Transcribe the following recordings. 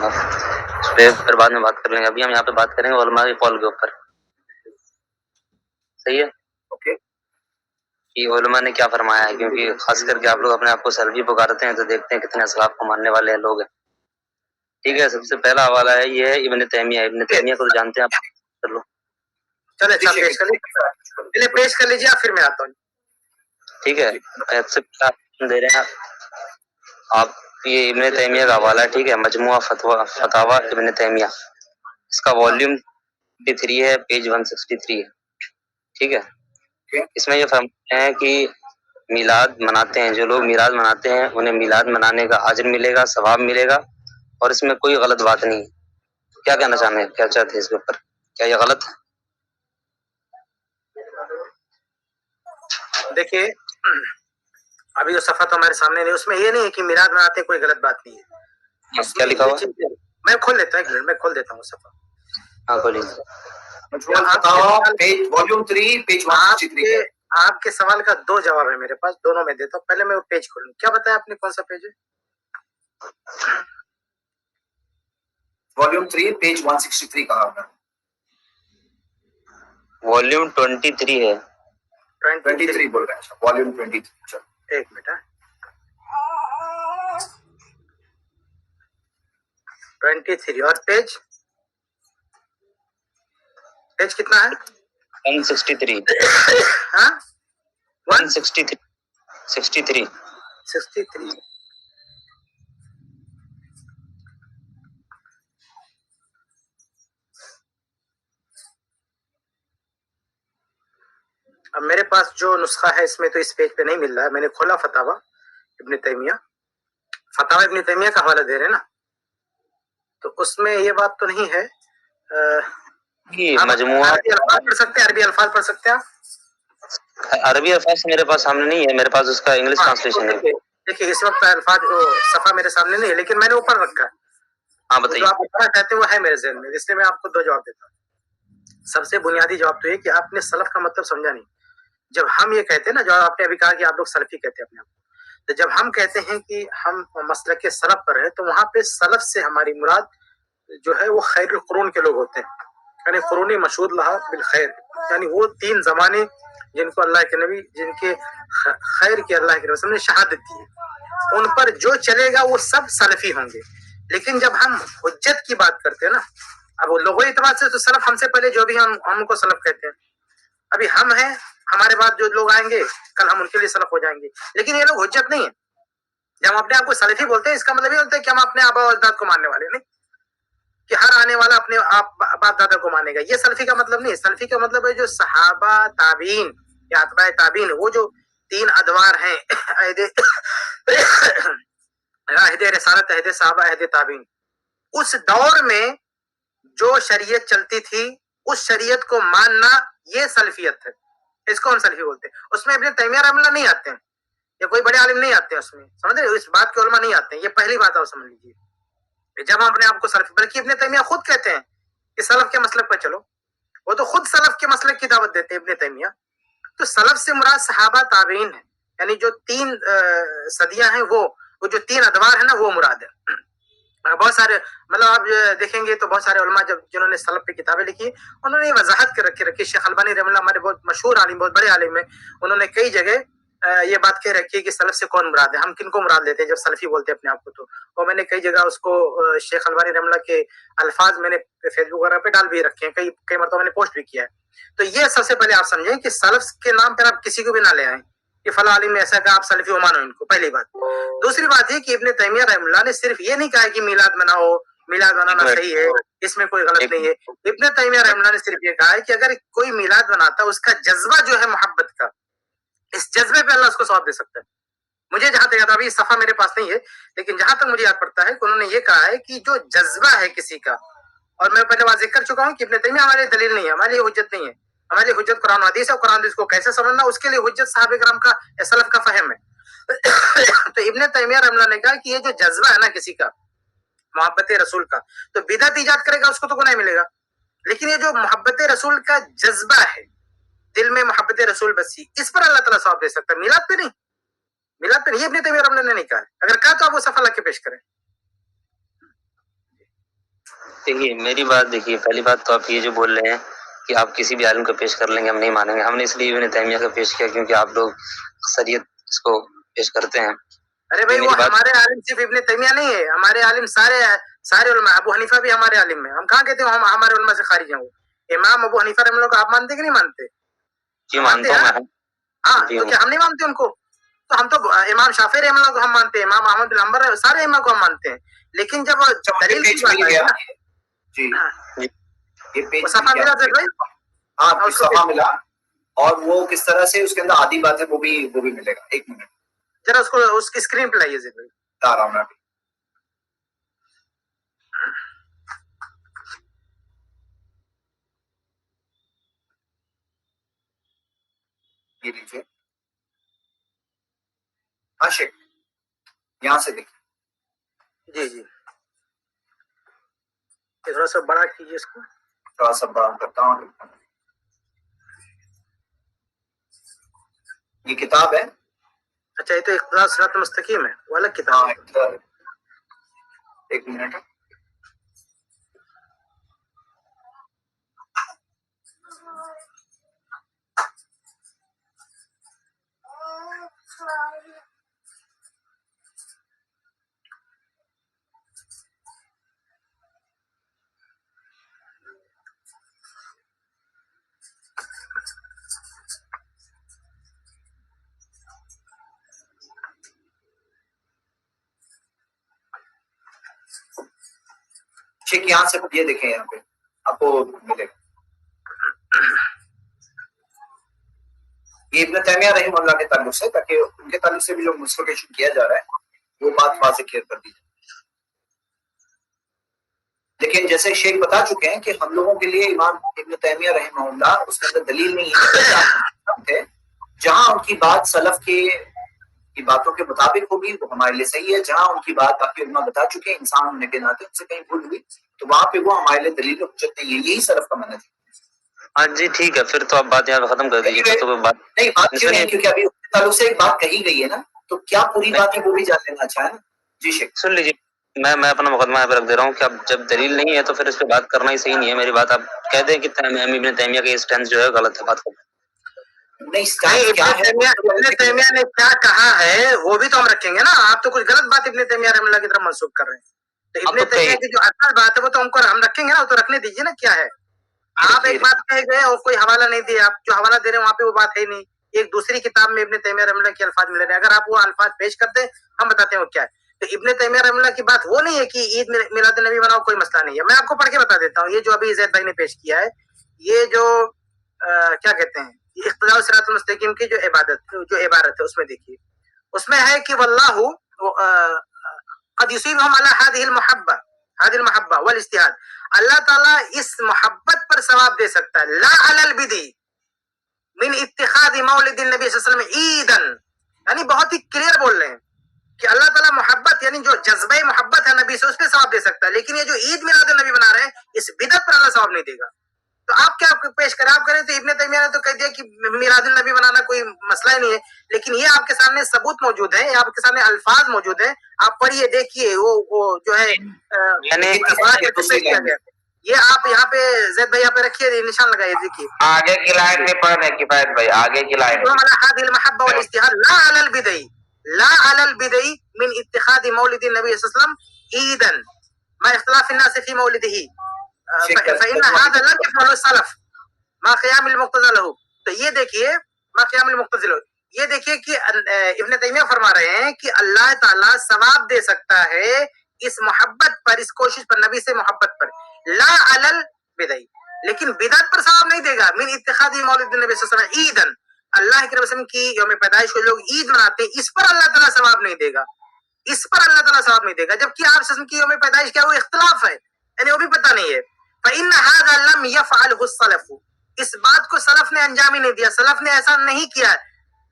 اس پہ پھر بعد میں بات کر لیں گے. ابھی ہم یہاں پہ بات کریں گے علماء کی قول کے اوپر. صحیح ہے اوکے. کہ علماء نے کیا فرمایا ہے, کیونکہ خاص کر کے آپ لوگ اپنے آپ کو سلفی پکارتے ہیں تو دیکھتے ہیں کتنے اسلاف کو ماننے والے ہیں لوگ ہیں. ٹھیک ہے, سب سے پہلا حوالہ ہے یہ ہے ابن تیمیہ. ابن تیمیہ کو تو جانتے ہیں آپ, کر لو. چلے اچھا پیش کر لیجیے, پہلے پیش کر لیجیے پھر میں آتا ہوں. ٹھیک ہے, ایپ سے دے رہے ہیں آپ. یہ ابن تیمیہ کا حوالہ ہے. ٹھیک ہے, مجموعہ فتاوی ابن تیمیہ, اس کا والیوم 3 ہے, پیج 163 ہے. ٹھیک ہے, اس میں یہ فرماتے ہیں کہ میلاد مناتے ہیں, جو لوگ میلاد مناتے ہیں انہیں میلاد منانے کا اجر ملے گا, ثواب ملے گا, اور اس میں کوئی غلط بات نہیں. کیا کہنا کیا چاہتے ہیں اس کے اوپر, کیا یہ غلط ہے؟ دیکھیے ابھی جو صفحہ تو ہمارے سامنے نہیں, اس میں یہ نہیں ہے کہ میلاد مناتے کوئی غلط بات نہیں ہے. کیا لکھا ہوا؟ میں کھول لیتا ہوں, ایک منٹ میں کھول دیتا ہوں صفحہ. ہاں کھولیے. آپ کے سوال کا 2 جواب ہے میرے پاس, دونوں میں دیتا ہوں. پہلے میں وہ پیج کھولوں. کیا بتایا آپ نے, کون سا پیج ہے؟ والیوم 3 پیج 163 کہا آپ نے. والیوم 23 ہے. 23 بول رہے ہیں, والیوم 23. چلو ایک منٹ. 23 اور پیج کتنا ہے؟ 163. ہاں 163. 63. اب میرے پاس جو نسخہ ہے اس میں تو اس پیج پہ نہیں مل رہا ہے. میں نے کھولا فتاوی ابن تیمیہ, فتاوی ابن تیمیہ کا حوالہ دے رہے ہیں نا, تو اس میں یہ بات تو نہیں ہے. مجموعہ عربی الفاظ پڑھ سکتے ہیں, عربی الفاظ پڑھ سکتے ہیں آپ. عربی الفاظ میرے پاس سامنے نہیں ہے, میرے پاس اس کا انگلش ٹرانسلیشن ہے. دیکھیے اس وقت الفاظ صفحہ میرے سامنے نہیں ہے, لیکن میں نے اوپر رکھا ہے. ہاں بتائیے. جو آپ پڑھنا چاہتے ہیں وہ ہے میرے ذہن میں, اس لیے میں آپ کو 2 جواب دیتا ہوں. سب سے بنیادی جواب تو یہ کہ آپ نے سلف کا مطلب سمجھا نہیں. جب ہم یہ کہتے ہیں نا, جو آپ نے ابھی کہا کہ آپ لوگ سلفی کہتے ہیں اپنے آپ کو, تو جب ہم کہتے ہیں کہ ہم مسلک سلف پر ہیں, تو وہاں پہ سلف سے ہماری مراد جو ہے وہ خیر القرون کے لوگ ہوتے ہیں. یعنی قرون مشہود لہا بالخیر, یعنی وہ 3 زمانے جن کو اللہ کے نبی, جن کے خیر کی اللہ کے رسول نے شہادت دی ہے, ان پر جو چلے گا وہ سب سلفی ہوں گے. لیکن جب ہم حجت کی بات کرتے ہیں نا, اب وہ لوگوں اعتبار سے تو سلف ہم سے پہلے جو بھی ہم کو سلف کہتے ہیں, ابھی ہم ہیں, ہمارے بعد جو لوگ آئیں گے کل ہم ان کے لیے سلف ہو جائیں گے. لیکن یہ لوگ حجت نہیں ہے. جب ہم اپنے آپ کو سلفی بولتے ہیں, اس کا مطلب یہ ہوتا ہے کہ ہم اپنے آبا و اجداد کو ماننے والے نہیں, کہ ہر آنے والا اپنے باپ دادا کو مانے گا. یہ سلفی کا مطلب نہیں ہے. سلفی کا مطلب ہے جو صحابہ تابعین یا اتباع تابعین, وہ جو 3 ادوار ہیں, عہد رسالت, عہد صحابہ, عہد تابعین, اس دور میں جو شریعت چلتی تھی اس شریعت کو ماننا, یہ سلفیت ہے. اس کو ہم سلفی بولتے ہیں. اس میں ابن تیمیہ رحمہ اللہ نہیں آتے ہیں, یا کوئی بڑے عالم نہیں آتے ہیں اس میں, سمجھ رہے, اس بات کے علماء نہیں آتے ہیں. یہ پہلی بات آپ سمجھ لیجیے. جب ہم اپنے آپ کو سلف, بلکہ ابن تیمیہ خود کہتے ہیں کہ سلف کے مسلک پہ چلو, وہ تو خود سلف کے مسلک کی دعوت دیتے ہیں ابن تیمیہ. تو سلف سے مراد صحابہ تابعین ہے, یعنی جو 3 صدیاں ہیں, وہ جو 3 ادوار ہیں نا, وہ مراد ہے. بہت سارے مطلب آپ دیکھیں گے تو بہت سارے علماء جنہوں نے سلف پہ کتابیں لکھی, انہوں نے یہ وضاحت کر رکھی. شیخ البانی رحمہ اللہ ہمارے بہت مشہور عالم, بہت بڑے عالم ہیں, انہوں نے کئی جگہ یہ بات کہہ رکھی ہے کہ سلف سے کون مراد ہے, ہم کن کو مراد لیتے ہیں جب سلفی بولتے ہیں اپنے آپ کو. تو اور میں نے کئی جگہ اس کو شیخ البانی رحمہ اللہ کے الفاظ میں نے فیس بک وغیرہ پہ ڈال بھی رکھے ہیں, کئی مرتبہ میں نے پوسٹ بھی کیا ہے. تو یہ سب سے پہلے آپ سمجھیں کہ سلف کے نام پر آپ کسی کو بھی نہ لے آئیں کہ فلاں عالم نے ایسا کہا آپ سلفی ہو, مانو ان کو, پہلی بات. دوسری بات یہ کہ ابن تیمیہ رحمہ اللہ نے صرف یہ نہیں کہا کہ میلاد مناؤ, میلاد منانا صحیح ہے, اس میں کوئی غلط نہیں ہے. ابن تیمیہ رحمہ اللہ نے صرف یہ کہا ہے کہ اگر کوئی میلاد مناتا ہے, اس کا جذبہ جو ہے محبت کا, اس جذبے پہ اللہ اس کو ثواب دے سکتا ہے. مجھے جہاں تک یاد, ابھی صفحہ میرے پاس نہیں ہے, لیکن جہاں تک مجھے یاد پڑتا ہے کہ انہوں نے یہ کہا ہے کہ جو جذبہ ہے کسی کا, اور میں پہلے واضح کر چکا ہوں کہ ابن تیمیہ ہمارے دلیل نہیں ہے, ہمارے لیے حجت نہیں ہے. ہمارے لیے حجت قرآن و حدیث ہے, قرآن حدیث کو کیسے سمجھنا, اس کے لیے حجت صحابہ کرام کا یا سلف کا فہم ہے. تو ابن تیمیہ رحمہ اللہ نے کہا کہ یہ جو جذبہ ہے نا کسی کا محبت رسول کا, تو بدعت ایجاد کرے گا اس کو تو گناہ ملے گا. لیکن یہ جو محبت رسول کا جذبہ ہے, دل میں محبت رسول بسی, اس پر اللہ تعالیٰ ثواب دے سکتا ہے, میلاد پہ نہیں. میلاد پہ نہیں, یہ ابن تیمیہ رحمہ اللہ نے نہیں کہا ہے. اگر کہا تو آپ وہ صفحہ لا کے پیش کریں. دیکھیے میری بات دیکھیے، پہلی بات تو آپ یہ جو بول رہے ہیں کہ آپ کسی بھی عالم کو پیش کر لیں گے، ہم نہیں مانیں گے. ہم نے اس لیے ابن تیمیہ کا پیش کیا کیونکہ آپ لوگ اکثریت اس کو پیش کرتے ہیں. ارے بھائی وہ میری بات ہمارے عالم صرف ابن تیمیہ نہیں ہے، ہمارے عالم سارے علماء. ابو حنیفہ بھی ہمارے عالم میں. ہم کہاں کہتے ہیں ہم ہمارے علماء سے خارج ہیں؟ وہ امام ابو حنیفہ رحمہ اللہ کو آپ مانتے کہ نہیں مانتے؟ جی مانتا ہوں میں. ہاں جی تو کیا ہم نہیں مانتے ان کو؟ تو ہم تو امام شافعی رحمہ اللہ کو ہم مانتے ہیں، امام احمد بن حنبل، سارے امام کو ہم مانتے ہیں. لیکن جب دلیل کی پیج بات مل آئی گیا نا، جی، ہاں، یہ پیج وہ صفحہ ملا تھا بھائی، ہاں اور اس کو صفحہ ملا، اور وہ کس طرح سے اس کے اندر آدھی بات ہے وہ بھی ملے گا. ایک منٹ ذرا اس کو اس کی اسکرین پہ لائیے بھائی. بتا رہا ہوں میں ابھی. یہ لیجیے. ہاں شیخ یہاں سے دیکھیں. جی جی تھوڑا سا بڑا کیجیے اس کو. تھوڑا سا بڑا کرتا ہوں. یہ کتاب ہے. اچھا یہ تو اقتداء صراط مستقیم ہے، وہ الگ کتاب ہے. ہاں ایک منٹ. ٹھیک یہاں سے یہ دیکھیں، یہاں پہ آپ کو ملے گا. یہ ابن تیمیہ رحمہ اللہ کے تعلق سے، تاکہ ان کے تعلق سے بھی جو مسٹیفکیشن کیا جا رہا ہے وہ بات واضح کلیئر کر دی جائے. لیکن جیسے شیخ بتا چکے ہیں کہ ہم لوگوں کے لیے امام ابن تیمیہ رحمہ اللہ اس کے اندر دلیل نہیں ہے. جہاں ان کی بات سلف کی باتوں کے مطابق ہوگی وہ ہمارے لیے صحیح ہے. جہاں ان کی بات باقی علماء بتا چکے ہیں انسان ہونے کے ناطے ان سے کہیں بھول ہوئی تو وہاں پہ وہ ہمارے لیے دلیل حجت نہیں ہے. یہی سلف کا منہج ہے. ہاں جی ٹھیک ہے، پھر تو آپ بات یہاں پہ ختم کر دیجیے. تو بات نہیں بات کیوں نہیں، کیونکہ ابھی اس کے تعلق سے ایک بات کہی گئی ہے نا، تو کیا پوری بات ہے وہ بھی جان لینا اچھا ہے نا. جی شیخ سن لیجیے، میں اپنا مقدمہ یہاں پہ رکھ دے رہا ہوں کہ اب جب دلیل نہیں ہے تو پھر اس پہ بات کرنا ہی صحیح نہیں ہے. میری بات آپ کہہ دیں کہ ابن تیمیہ کا اسٹینس جو ہے غلط ہے، بات کریں. نہیں کیا ہے ابن تیمیہ نے کیا کہا ہے وہ بھی تو ہم رکھیں گے نا. آپ تو کچھ غلط بات ابن تیمیہ رحمہ اللہ کی طرف منسوخ کر رہے ہیں. تو ابن تیمیہ کی جو اصل بات ہے وہ تو ہم رکھیں گے نا، تو رکھنے دیجیے نا. کیا ہے آپ ایک بات کہہ گئے اور کوئی حوالہ نہیں دیا، آپ جو حوالہ دے رہے ہیں وہاں پہ وہ بات ہے نہیں. ایک دوسری کتاب میں ابن تیمیہ رحمہ اللہ کے الفاظ مل رہے ہیں، اگر آپ وہ الفاظ پیش کرتے ہم بتاتے ہیں وہ کیا ہے. تو ابن تیمیہ رحمہ اللہ کی بات وہ نہیں ہے کہ عید میلاد النبی مناؤ، کوئی مسئلہ نہیں ہے. میں آپ کو پڑھ کے بتا دیتا ہوں. یہ جو ابھی زید بھائی نے پیش کیا ہے، یہ جو کیا کہتے ہیں اقتداء صراط المستقیم کی جو عبارت ہے اس میں دیکھیے، اس میں ہے کہ واللہ قد یصیبہم علی هذه المحبہ والاجتہاد. اللہ تعالیٰ اس محبت پر ثواب دے سکتا ہے، لا علی البدع من اتخاذ مولد النبی صلی اللہ علیہ وسلم عیدا. یعنی بہت ہی کلیئر بول رہے ہیں کہ اللہ تعالیٰ محبت یعنی جو جذبہ محبت ہے نبی سے اس پہ ثواب دے سکتا ہے، لیکن یہ جو عید میلاد النبی بنا رہے ہیں اس بدعت پر اللہ ثواب نہیں دے گا. تو آپ کیا پیش کریں؟ آپ کریں تو ابن تیمیہ نے تو کہہ دیا کہ میلاد النبی بنانا کوئی مسئلہ ہی نہیں ہے. لیکن یہ آپ کے سامنے ثبوت موجود ہے، آپ کے سامنے الفاظ موجود ہیں، آپ پڑھیے دیکھیے. وہ جو ہے پیش کیا گیا. یہ آپ یہاں پہ زید بھائی یہاں پہ رکھیے، نشان لگائیے، دیکھیے آگے کی لائن میں پڑھ رہے ہیں کفایت بھائی، آگے کی لائن هذه المحبة والاجتهاد لا على البدع، لا على البدع من اتخاذ مولد النبي صلى الله عليه وسلم عيدا مع اختلاف الناس في مولده فإن هذا لم يفعله السلف ما قيام المقتضى له. تو یہ دیکھیے ما قیام المقتضی له، یہ دیکھیے کہ ابن تیمیہ فرما رہے ہیں کہ اللہ تعالیٰ ثواب دے سکتا ہے اس محبت پر، اس کوشش پر، نبی سے محبت پر، لا علی البدع، لیکن بدعت پر ثواب نہیں دے گا. من اتخاذ مولد النبی صلی اللہ علیہ وسلم عیدا، اللہ کے رسول کی یوم پیدائش کو لوگ عید مناتے ہیں، اس پر اللہ تعالیٰ ثواب نہیں دے گا، اس پر اللہ تعالیٰ ثواب نہیں دے گا. جبکہ آپ وسلم کی یوم پیدائش کیا وہ اختلاف ہے، یعنی وہ بھی پتہ نہیں ہے. فإن هذا لم يفعله السلف، اس بات کو سلف نے انجام ہی نہیں دیا، سلف نے ایسا نہیں کیا.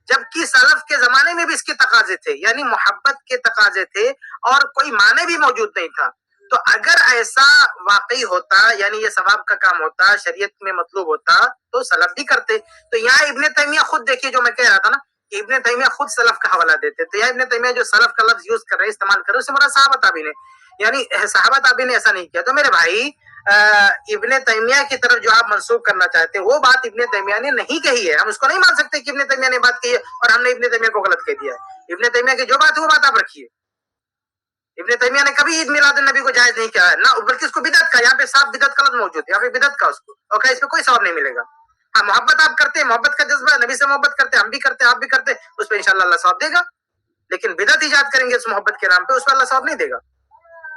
جبکہ سلف کے زمانے میں بھی اس کے تقاضے تھے، یعنی محبت کے تقاضے تھے اور کوئی معنی بھی موجود نہیں تھا. تو اگر ایسا واقعی ہوتا، یعنی یہ ثواب کا کام ہوتا، شریعت میں مطلوب ہوتا، تو سلف بھی کرتے. تو یہاں ابن تیمیہ خود دیکھیے، جو میں کہہ رہا تھا نا کہ ابن تیمیہ خود سلف کا حوالہ دیتے. تو یہاں ابن تیمیہ جو سلف کا لفظ یوز کر رہے ہیں، استعمال کر رہے ہیں، اس سے مراد صحابہ تابعین ہے. یعنی صحابہ تابعین نے ایسا نہیں کیا. تو میرے بھائی ابن تیمیہ کی طرف جو آپ منسوخ کرنا چاہتے ہیں وہ بات ابن تیمیہ نے نہیں کہی ہے. ہم اس کو نہیں مان سکتے کہ ابن تیمیہ نے بات کہی ہے اور ہم نے ابن تیمیہ کو غلط کہہ دیا ہے. ابن تیمیہ کی جو بات ہے وہ بات آپ رکھیے. ابن تیمیہ نے کبھی عید میلاد النبی کو جائز نہیں کیا ہے نہ, بلکہ اس کو بدعت کا. یہاں پہ صاف بدعت کا لفظ موجود ہے, یہاں پہ بدعت کا اس کو, اور اس پہ کوئی ثواب نہیں ملے گا. ہاں محبت آپ کرتے ہیں, محبت کا جذبہ نبی سے محبت کرتے ہیں, ہم بھی کرتے ہیں, آپ بھی کرتے ہیں, اس پہ انشاءاللہ اللہ ثواب دے گا. لیکن بدعت ایجاد کریں گے اس محبت کے نام پہ, اس پہ اللہ ثواب نہیں دے گا.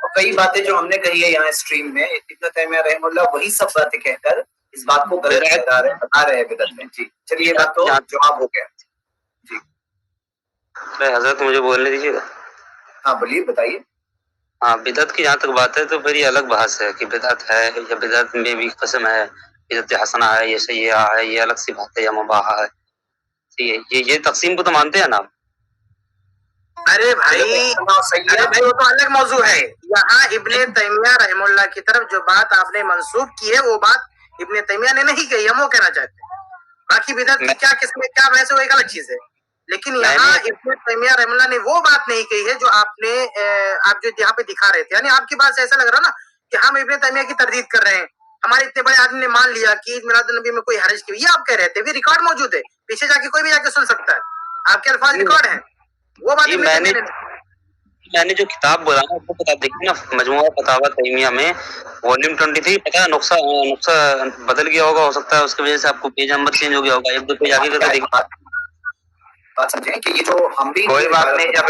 اور کئی باتیں جو ہم نے کہی ہے یہاں اسٹریم میں, ابن تیمیہ رحمہ اللہ وہی سب باتیں کہہ کر اس بات کو غلط ٹھہرا رہے ہیں, بتا رہے ہیں بدعت میں. جی چلیے یہ بات تو جواب ہو گیا. جی حضرت مجھے بولنے دیجیے گا. ہاں بولیے, بتائیے. ہاں بدعت کی جہاں تک بات ہے تو پھر یہ الگ بحث ہے کہ بدعت ہے یا بدعت میں بھی قسم ہے, بدعت حسنہ ہے یا سیئہ ہے, یہ الگ سی بات ہے, یا مباح ہے. یہ تقسیم کو تو مانتے ہیں نا آپ. ارے بھائی وہ تو الگ موضوع ہے. یہاں ابن تیمیہ رحمہ اللہ کی طرف جو بات آپ نے منسوخ کی ہے وہ بات ابن تیمیہ نے نہیں کہی, ہم وہ کہنا چاہتے ہیں. باقی بدعت کی کیا قسم ہے کیا ویسے وہ ایک الگ چیز ہے. لیکن یہاں ابن تیمیہ رحمہ اللہ نے وہ بات نہیں کہی ہے جو آپ جو یہاں پہ دکھا رہے تھے. یعنی آپ کی بات سے ایسا لگ رہا نا کہ ہم ابن تیمیہ کی تردید کر رہے ہیں. ہمارے اتنے بڑے آدمی نے مان لیا کہ عید میلاد النبی میں کوئی حرج کی, یہ آپ کہہ رہے تھے. بھی ریکارڈ موجود ہے, پیچھے جا کے کوئی بھی جا کے سن سکتا ہے, آپ کے الفاظ ریکارڈ ہیں. وہ بات میں نے جو کتاب بولا نا وہ کتاب دیکھی نا, مجموعہ فتاوی تیمیہ میں والیوم 23. پتا ہے نقصہ بدل گیا ہوگا, ہو سکتا ہے اس کی وجہ سے آپ کو پیج نمبر چینج ہو گیا ہوگا. ایک دو پیج آگے کر کے دیکھیں. بات سمجھیں کہ یہ جو ہم بھی کوئی بات نہیں. جب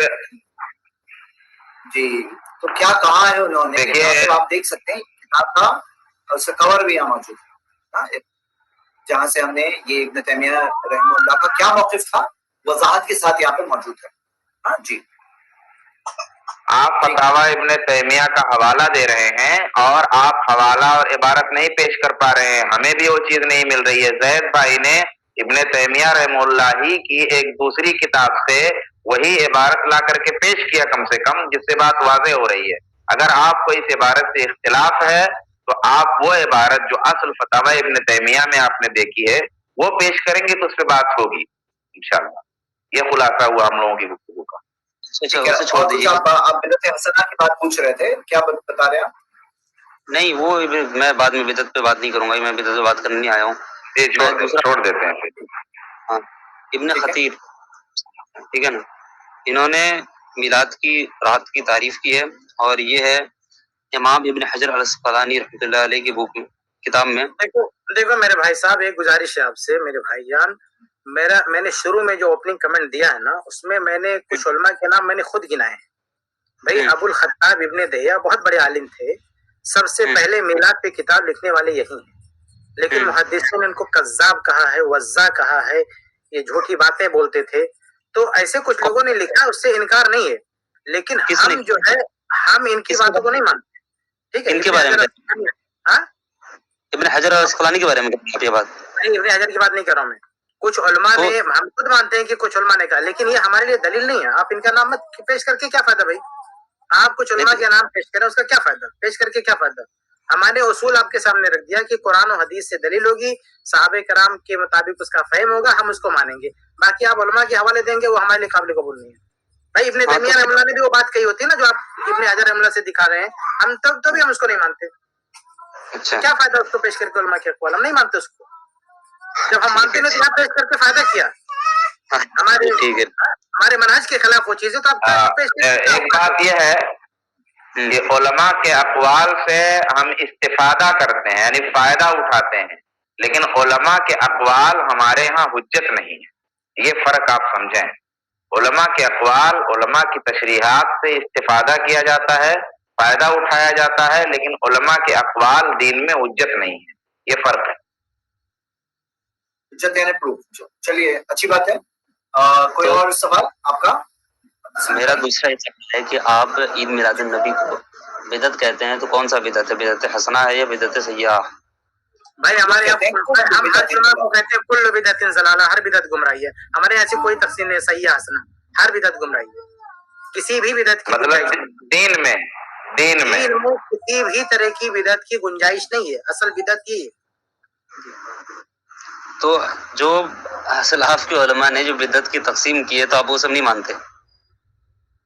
جی تو کیا کہا ہے انہوں نے, آپ دیکھ سکتے ہیں کتاب کا اس کا کور بھی یہاں موجود ہے, جہاں سے ہم نے یہ ابن تیمیہ رحمہ اللہ کا کیا موقف تھا وضاحت کے ساتھ یہاں پہ موجود ہے. ہاں جی, آپ فتاوی ابن تیمیہ کا حوالہ دے رہے ہیں اور آپ حوالہ اور عبارت نہیں پیش کر پا رہے ہیں, ہمیں بھی وہ چیز نہیں مل رہی ہے. زید بھائی نے ابن تیمیہ رحمہ اللہ ہی کی ایک دوسری کتاب سے وہی عبارت لا کر کے پیش کیا کم سے کم, جس سے بات واضح ہو رہی ہے. اگر آپ کو اس عبارت سے اختلاف ہے تو آپ وہ عبارت جو اصل فتاوی ابن تیمیہ میں آپ نے دیکھی ہے وہ پیش کریں گے تو اس پہ بات ہوگی انشاءاللہ. یہ خلاصہ ہوا ہم لوگوں کی گفتگو کا. چھوڑ دیجیے. آپ بدعت حسنہ کی بات پوچھ رہے تھے, کیا بتا رہے ہیں آپ؟ نہیں وہ میں بعد میں بدعت پہ بات نہیں کروں گا, میں بدعت پہ بات کرنے آیا ہوں. چھوڑ دیتے ہیں. ہاں ابن خطیر, ٹھیک ہے نا, انہوں نے میلاد کی رات کی تعریف کی ہے, اور یہ ہے امام ابن حجر الاسقلانی رحمۃ اللہ علیہ کی بک میں, کتاب میں. دیکھو میرے بھائی صاحب, ایک گزارش ہے آپ سے میرے بھائی جان. میں نے شروع میں جو اوپننگ کمنٹ دیا ہے نا اس میں میں نے کچھ علماء کے نام میں نے خود گنائے ہیں. بھائی ابو الخطاب ابن دہیہ بہت بڑے عالم تھے, سب سے پہلے میلاد پہ کتاب لکھنے والے یہی ہیں. لیکن محدثین نے ان کو کذاب کہا ہے, وضاع کہا ہے, یہ جھوٹی باتیں بولتے تھے. تو ایسے کچھ لوگوں نے لکھا, اس سے انکار نہیں ہے, لیکن ہم جو ہے ہم ان کی باتوں کو نہیں مانتے. ٹھیک ہے, ان کے بارے میں ابن حجر الاسقلانی کے بارے میں یہ بات نہیں, ابن حجر کی بات نہیں کر رہا ہوں میں. کچھ علماء نے, ہم خود مانتے ہیں کہ کچھ علماء نے کہا, لیکن یہ ہمارے لیے دلیل نہیں ہے. آپ ان کا نام مت پیش کر کے کیا فائدہ بھائی, آپ کچھ علماء کے نام پیش کریں, اس کا کیا فائدہ, پیش کر کے کیا فائدہ. ہمارے اصول آپ کے سامنے رکھ دیا کہ قرآن و حدیث سے دلیل ہوگی, صحابہ کرام کے مطابق اس کا فہم ہوگا, ہم اس کو مانیں گے. باقی آپ علماء کے حوالے دیں گے وہ ہمارے لیے قابل قبول نہیں ہے. بھائی ابن تیمیہ رحمہ اللہ نے بھی وہ بات کہی ہوتی ہے نا جو آپ ابن حجر رحمہ اللہ سے دکھا رہے ہیں, ہم تو بھی ہم اس کو نہیں مانتے. کیا فائدہ اس کو پیش کر کے علماء کے اقوال, ہم نہیں مانتے اس کو. جب ہم مانتے نہیں تو آپ پیش کر کے فائدہ کیا, ہمارے منہج کے خلاف وہ چیزیں تو آپ پیش کر. ایک بات یہ ہے کہ علماء کے اقوال سے ہم استفادہ کرتے ہیں یعنی فائدہ اٹھاتے ہیں, لیکن علماء کے اقوال ہمارے ہاں حجت نہیں ہے. یہ فرق آپ سمجھیں. علماء کے اقوال, علماء کی تشریحات سے استفادہ کیا جاتا ہے, فائدہ اٹھایا جاتا ہے, لیکن علماء کے اقوال دین میں حجت نہیں ہے. یہ فرق ہے. حجت یعنی پروف. چلیے اچھی بات ہے. کوئی اور سوال آپ کا؟ میرا دوسرا یہ سوال ہے کہ آپ عید میلاد النبی کو بدعت کہتے ہیں, تو کون سا بدعت ہے, بدعت حسنہ ہے یا بدعت سیئہ؟ بھائی ہمارے یہاں ہم ہر علماء کو کہتے ہیں کل بدعت ضلالہ, ہر بدعت گمراہی ہے. ہمارے یہاں ایسی کوئی تقسیم نہیں, سیئہ حسنہ, ہر بدعت گمراہی ہے. کسی بھی بدعت کی مطلب دین میں کسی بھی طرح کی بدعت کی گنجائش نہیں ہے. اصل بدعت یہ ہے. تو جو اسلاف کے علماء نے جو بدعت کی تقسیم کی ہے تو آپ وہ سب نہیں مانتے؟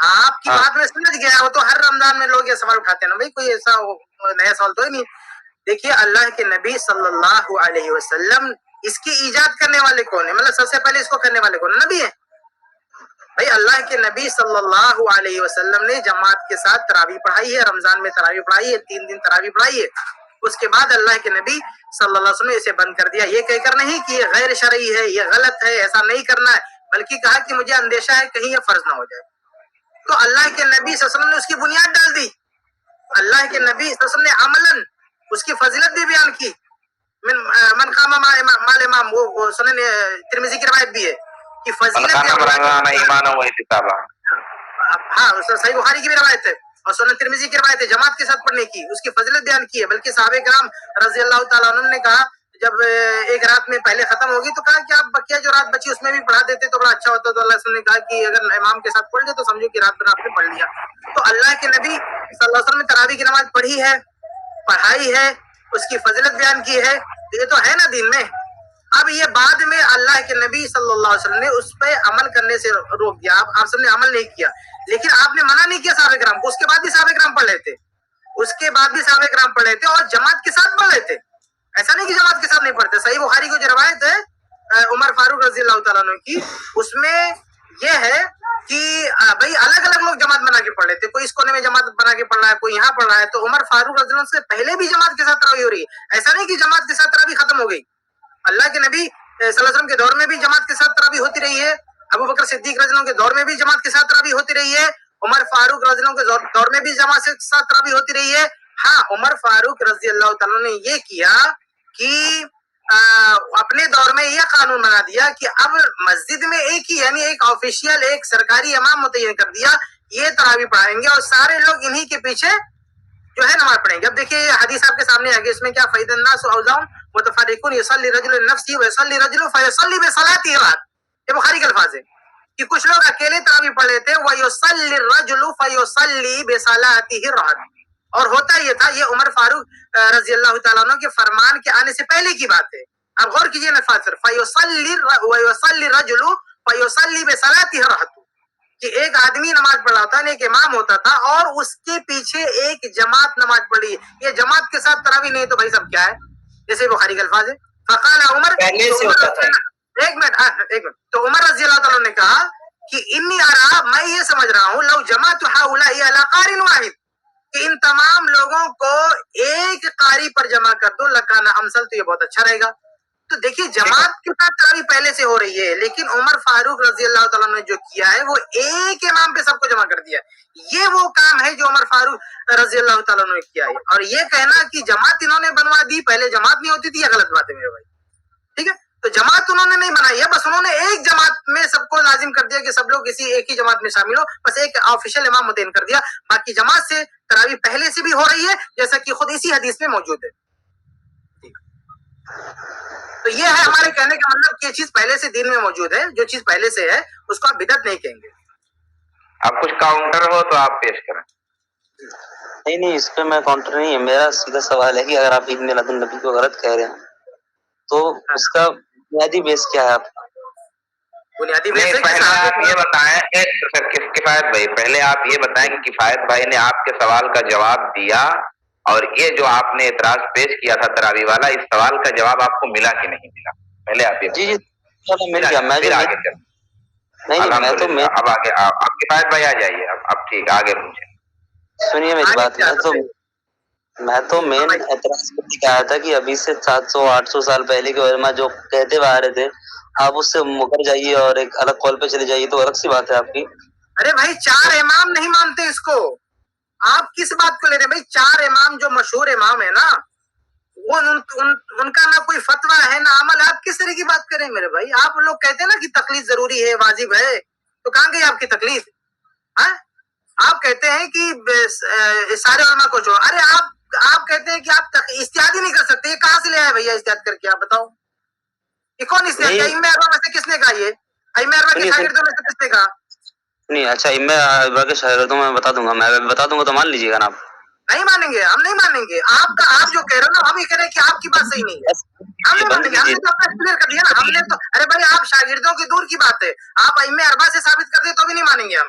آپ کی ہاں۔ بات میں سمجھ گیا. وہ تو ہر رمضان میں لوگ یہ سوال اٹھاتے ہیں نا بھائی, کوئی ایسا نیا سوال تو ہی نہیں. دیکھیے اللہ کے نبی صلی اللہ علیہ وسلم اس کی ایجاد کرنے والے کون ہیں؟ مطلب سب سے پہلے اس کو کرنے والے کون ہیں؟ نبی ہیں بھائی. اللہ کے نبی صلی اللہ علیہ وسلم نے جماعت کے ساتھ تراویح پڑھائی ہے, رمضان میں تراویح پڑھائی ہے, 3 دن تراویح پڑھائی ہے. اس کے بعد اللہ کے نبی صلی اللہ علیہ وسلم نے اسے بند کر دیا, یہ کہہ کر نہیں کہ یہ غیر شرعی ہے, یہ غلط ہے, ایسا نہیں کرنا ہے, بلکہ کہا کہ مجھے اندیشہ ہے کہیں یہ فرض نہ ہو جائے. تو اللہ کے نبی صلی اللہ علیہ وسلم نے اس کی بنیاد ڈال دی. اللہ کے نبی صلی اللہ علیہ وسلم نے عملاً اس کی فضیلت بھی بیان کی. من قام مال امام, وہ سنن ترمذی کی روایت بھی ہے کہ فضیلت ہاں صحیح بخاری کی بھی روایت ہے اور سنن ترمذی کی روایت ہے جماعت کے ساتھ پڑھنے کی, اس کی فضیلت بیان کی ہے. بلکہ صحابہ کرام رضی اللہ تعالیٰ عنہ نے کہا جب ایک رات میں پہلے ختم ہوگی تو کہا کہ آپ بقیہ جو رات بچی اس میں بھی پڑھا دیتے تو بڑا اچھا ہوتا. تو اللہ وسلم نے کہا کہ اگر امام کے ساتھ پڑھ لے تو سمجھو کہ رات بھر آپ نے پڑھ لیا. تو اللہ کے نبی صلی اللہ علیہ وسلم نے تراویح کی نماز پڑھی ہے, پڑھائی ہے, اس کی فضیلت بیان کی ہے. یہ تو ہے نا دین میں. اب یہ بعد میں اللہ کے نبی صلی اللہ علیہ وسلم نے اس پہ عمل کرنے سے روک دیا. آپ سب نے عمل نہیں کیا, لیکن آپ نے منع نہیں کیا صحابہ کرام کو. اس کے بعد بھی صحابہ کرام پڑھ لیتے, اس کے بعد بھی صحابہ کرام پڑھ لیتے اور جماعت کے ساتھ پڑھ لیتے. ایسا نہیں کہ جماعت کے ساتھ نہیں پڑھتے. صحیح بخاری کی جو روایت ہے عمر فاروق رضی اللہ تعالیٰ عنہ کی, اس میں یہ ہے کہ بھائی الگ الگ لوگ جماعت بنا کے پڑھ لیتے. کوئی اس کونے میں جماعت بنا کے پڑھ رہا ہے, کوئی یہاں پڑھ رہا ہے. تو عمر فاروق رضی اللہ عنہ سے پہلے بھی جماعت کے ساتھ تراویح ہو رہی ہے. ایسا نہیں کہ جماعت کے ساتھ تراویح ختم ہو گئی. اللہ کے نبی صلی اللہ علیہ وسلم کے دور میں بھی جماعت کے ساتھ تراویح ہوتی رہی ہے. ابو بکر صدیق رضی اللہ عنہ کے دور میں بھی جماعت کے ساتھ تراویح ہوتی رہی ہے. عمر فاروق رضی اللہ عنہ کے دور میں بھی جماعت کے ساتھ تراویح ہوتی رہی ہے. ہاں عمر فاروق رضی اللہ تعالیٰ نے یہ کیا کہ اپنے دور میں یہ قانون بنا دیا کہ اب مسجد میں ایک ہی یعنی ایک آفیشیل ایک سرکاری امام متعین کر دیا, یہ تراویح پڑھائیں گے اور سارے لوگ انہی کے پیچھے جو ہے نماز پڑھیں گے. اب دیکھیے یہ حدیث آپ کے سامنے آگے, اس میں کیا فَإِذَا النَّاسُ أَوْزَاعٌ مُتَفَرِّقُونَ يُصَلِّي الرَّجُلُ لِنَفْسِهِ وَيُصَلِّي الرَّجُلُ فَيُصَلِّي بِصَلَاتِهِ رَهْطًا. یہ بخاری کے الفاظ ہے کہ کچھ لوگ اکیلے تراویح پڑھ لیتے وَيُصَلِّي الرَّجُلُ فَيُصَلِّي بِصَلَاتِهِ رَهْطًا. اور ہوتا یہ تھا, یہ عمر فاروق رضی اللہ تعالیٰ عنہ کے فرمان کے آنے سے پہلے کی بات ہے. اب غور کیجیے نفاذ پر فَيُصَلِّي الرَّجُلُ فَيُصَلِّي بِصَلَاتِهِ رَهْطًا کہ ایک آدمی نماز پڑھ رہا ہوتا ہے, ایک امام ہوتا تھا اور اس کے پیچھے ایک جماعت نماز پڑھ رہی ہے. یہ جماعت کے ساتھ تراویح نہیں تو بھائی سب کیا ہے؟ جیسے بخاری کے الفاظ ہے فقال عمر, پہلے سے ہوتا تھا. ایک منٹ تو عمر رضی اللہ تعالیٰ نے کہا کہ انی ارا, میں یہ سمجھ رہا ہوں, لو جمعت هؤلاء على قارئ واحد کہ ان تمام لوگوں کو ایک قاری پر جمع کر دو لکان امثل, تو یہ بہت اچھا رہے گا. تو دیکھیے جماعت کے ساتھ تراویح پہلے سے ہو رہی ہے, لیکن عمر فاروق رضی اللہ تعالیٰ نے جو کیا ہے وہ ایک امام پہ سب کو جمع کر دیا. یہ وہ کام ہے جو عمر فاروق رضی اللہ تعالیٰ نے کیا ہے. اور یہ کہنا کہ جماعت انہوں نے بنوا دی, پہلے جماعت نہیں ہوتی تھی, یہ غلط بات ہے میرے بھائی. ٹھیک ہے, تو جماعت انہوں نے نہیں بنائی ہے, بس انہوں نے ایک جماعت میں سب کو لازم کر دیا کہ سب لوگ اسی ایک ہی جماعت میں شامل ہو, بس ایک آفیشیل امام متعین کر دیا. باقی جماعت سے تراویح پہلے سے بھی ہو رہی ہے جیسا کہ خود اسی حدیث میں موجود ہے. تو یہ ہے ہمارے کہنے کا مطلب کہ یہ چیز پہلے سے دین میں موجود ہے. جو چیز پہلے سے ہے اس کو آپ بدعت نہیں کہیں گے. اب کچھ کاؤنٹر ہو تو آپ پیش کریں. نہیں اس پہ میں کاؤنٹر نہیں ہے. میرا سیدھا سوال ہے کہ اگر آپ عید میلاد النبی کو غلط کہہ رہے ہیں تو اس کا بنیادی بیس کیا ہے؟ آپ بنیادی بیس ہے پہلے آپ یہ بتائیں کفایت بھائی, پہلے آپ یہ بتائیں کہ کفایت بھائی نے آپ کے سوال کا جواب دیا اور یہ جو آپ نے اعتراض پیش کیا تھا تراویح والا, اس سوال کا جواب آپ کو ملا کہ نہیں ملا؟ پہلے آپ یہ جی مل گیا. میں پھر آگے چلیں. نہیں اب آگے آپ کفایت بھائی آ جائیے. اب ٹھیک ہے, آگے پوچھیں. سنیے میری بات. میں تو مین اعتراض کیا تھا کہ ابھی سے 700-800 سال پہلے کے علماء جو کہتے ہوئے آ رہے تھے, آپ اس سے مکر جائیے اور ایک الگ قول پہ چلے جائیے, تو الگ سی بات ہے آپ کی. ارے بھائی 4 امام نہیں مانتے اس کو, آپ کس بات کو لے رہے ہیں بھائی؟ 4 امام جو مشہور امام ہے نا, وہ ان کا نہ کوئی فتویٰ ہے نہ عمل. آپ کس طرح کی بات کریں میرے بھائی؟ آپ لوگ کہتے ہیں نا کہ تقلید ضروری ہے, واجب ہے, تو کہاں گئی آپ کی تقلید؟ آپ کہتے ہیں کہ سارے علماء کو چھوڑو. ارے آپ کہتے ہیں کہ آپ اجتہاد ہی نہیں کر سکتے. یہ کہاں سے لے آئے بھیا اجتہاد کر کے؟ آپ بتاؤ یہ کون اجتہاد کیا؟ ائمہ اربعہ میں سے کس نے کہا؟ یہ ائمہ اربعہ کے شاگردوں میں سے کس نے کہا؟ نہیں اچھا, ائمہ اربعہ کے شاگردوں میں بتا دوں گا, میں بتا دوں گا تو مان لیجیے گا نا آپ؟ نہیں مانیں گے, ہم نہیں مانیں گے. آپ جو کہہ رہے ہو نا, ہم یہ کہہ رہے ہیں کہ آپ کی بات صحیح نہیں ہے. ہم نہیں مانیں گے. ہم نے تو اپنا کلیئر کر دیا نا. ہم نے تو ارے بھائی آپ شاگردوں کی دور کی بات ہے, آپ ائمہ اربعہ سے ثابت کر دیں تو بھی نہیں مانیں گے ہم,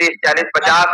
30, 40, 50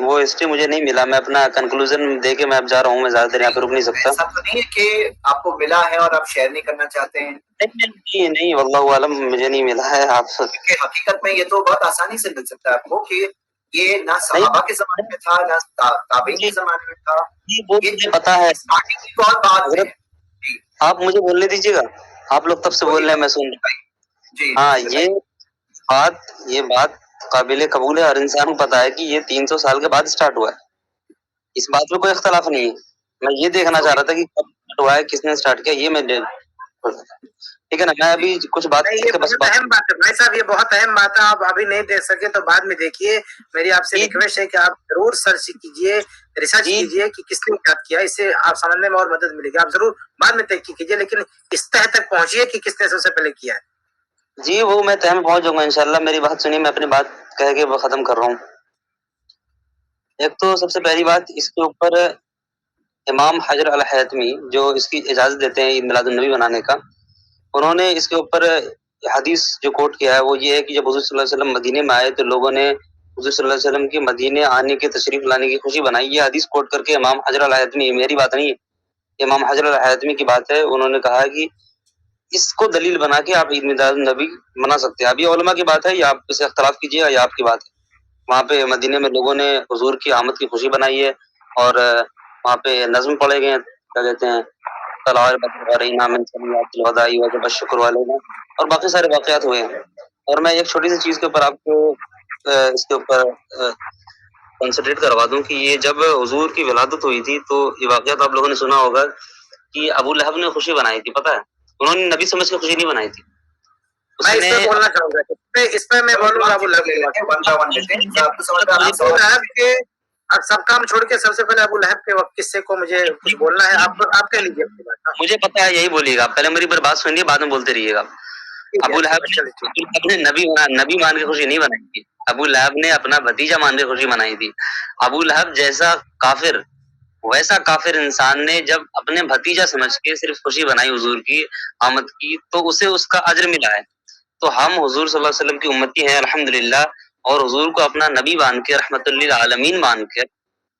وہ ہسٹری مجھے نہیں ملا. میں اپنا کنکلوژن دے کے میں اب جا رہا ہوں. میں زیادہ دیر یہاں پہ رک نہیں سکتا. ایسا تو نہیں ہے کہ آپ کو ملا ہے اور آپ شیئر نہیں کرنا چاہتے ہیں؟ نہیں واللہ عالم مجھے نہیں ملا ہے. آپ کیونکہ حقیقت میں یہ تو بہت آسانی سے مل سکتا ہے آپ کو کہ یہ نہ صحابہ کے زمانے میں تھا نہ تابعین کے زمانے میں تھا. یہ مجھے پتا ہے. اسٹارٹنگ کی بہت بات ہے. آپ مجھے بولنے دیجیے گا. آپ لوگ تب سے بول رہے ہیں میں سن رہا ہوں. جی ہاں یہ بات قابل قبول ہے. ہر انسان کو پتا ہے کہ یہ 300 سال کے بعد اسٹارٹ ہوا ہے. اس بات میں کوئی اختلاف نہیں ہے. میں یہ دیکھنا چاہ رہا تھا کہ کب اسٹارٹ ہوا ہے, کس نے اسٹارٹ کیا. یہ میں ٹھیک ہے نا. میں ابھی کچھ بات نہیں, یہ بہت اہم بات ہے بھائی صاحب, یہ بہت اہم بات ہے. آپ ابھی نہیں دیکھ سکے تو بعد میں دیکھیے. میری آپ سے ریکویسٹ ہے کہ آپ ضرور سرچ کیجئے, ریسرچ کیجئے کہ کس نے کیا کیا. اس سے آپ سمجھنے میں اور مدد ملے گی. آپ ضرور بعد میں تحقیق کیجئے, لیکن اس تہ تک پہنچیے کہ کس نے سب سے پہلے کیا ہے. جی وہ میں تہ میں پہنچ جاؤں گا انشاءاللہ. میری بات سنیے, میں اپنی بات کہہ کے ختم کر رہا ہوں. ایک تو سب سے پہلی بات, اس کے اوپر امام حجر الحیتمی جو اس کی اجازت دیتے ہیں عید میلاد النبی منانے کا, انہوں نے اس کے اوپر حدیث جو کوٹ کیا ہے وہ یہ ہے کہ جب حضور صلی اللہ علیہ وسلم مدینے میں آئے تو لوگوں نے حضور صلی اللہ علیہ وسلم کے مدینے آنے کے تشریف لانے کی خوشی بنائی. یہ حدیث کوٹ کر کے امام حجر الحیتمی, میری بات نہیں ہے, امام حجر الحیتمی کی بات ہے. انہوں نے کہا کہ اس کو دلیل بنا کے آپ عید میلاد النبی منا سکتے ہیں. اب یہ علماء کی بات ہے, یا آپ اسے اختلاف کیجیے گا, یا آپ کی بات ہے. وہاں پہ مدینے میں لوگوں نے حضور کی آمد کی خوشی بنائی ہے, اور وہاں پہ نظم پڑھے گئے ہیں, کیا کہتے ہیں, شکر والے میں, اور باقی سارے واقعات ہوئے ہیں. اور میں ایک چھوٹی سی چیز کے اوپر آپ کو اس کے اوپر کنسنٹریٹ کروا دوں کہ یہ جب حضور کی ولادت ہوئی تھی تو یہ واقعات آپ لوگوں نے سنا ہوگا کہ ابو لہب نے خوشی بنائی تھی. پتہ ہے, انہوں نے نبی سمجھ کے خوشی نہیں بنائی تھی. میں اس پہ بولنا چاہوں گا, اس پہ میں بولوں گا. ابو لہب کے سب کام چھوڑ کے سب سے پہلے ابو لہب کے وقت قصے کو مجھے کچھ بولنا ہے. آپ کہہ لیجیے اپنی بات. مجھے پتا ہے یہی بولیے گا. پہلے میری پر بات سنیے, بعد میں بولتے رہیے گا. ابو لہب نے نبی مان کے خوشی نہیں بنائی تھی. ابو لہب نے اپنا بھتیجا مان کے خوشی منائی تھی. ابو لہب جیسا کافر, ویسا کافر انسان نے جب اپنے بھتیجا سمجھ کے صرف خوشی بنائی حضور کی آمد کی تو اسے اس کا اجر ملا ہے. تو ہم حضور صلی اللہ علیہ وسلم کی امتی ہیں الحمدللہ, اور حضور کو اپنا نبی مان کے رحمت للعالمین مان کے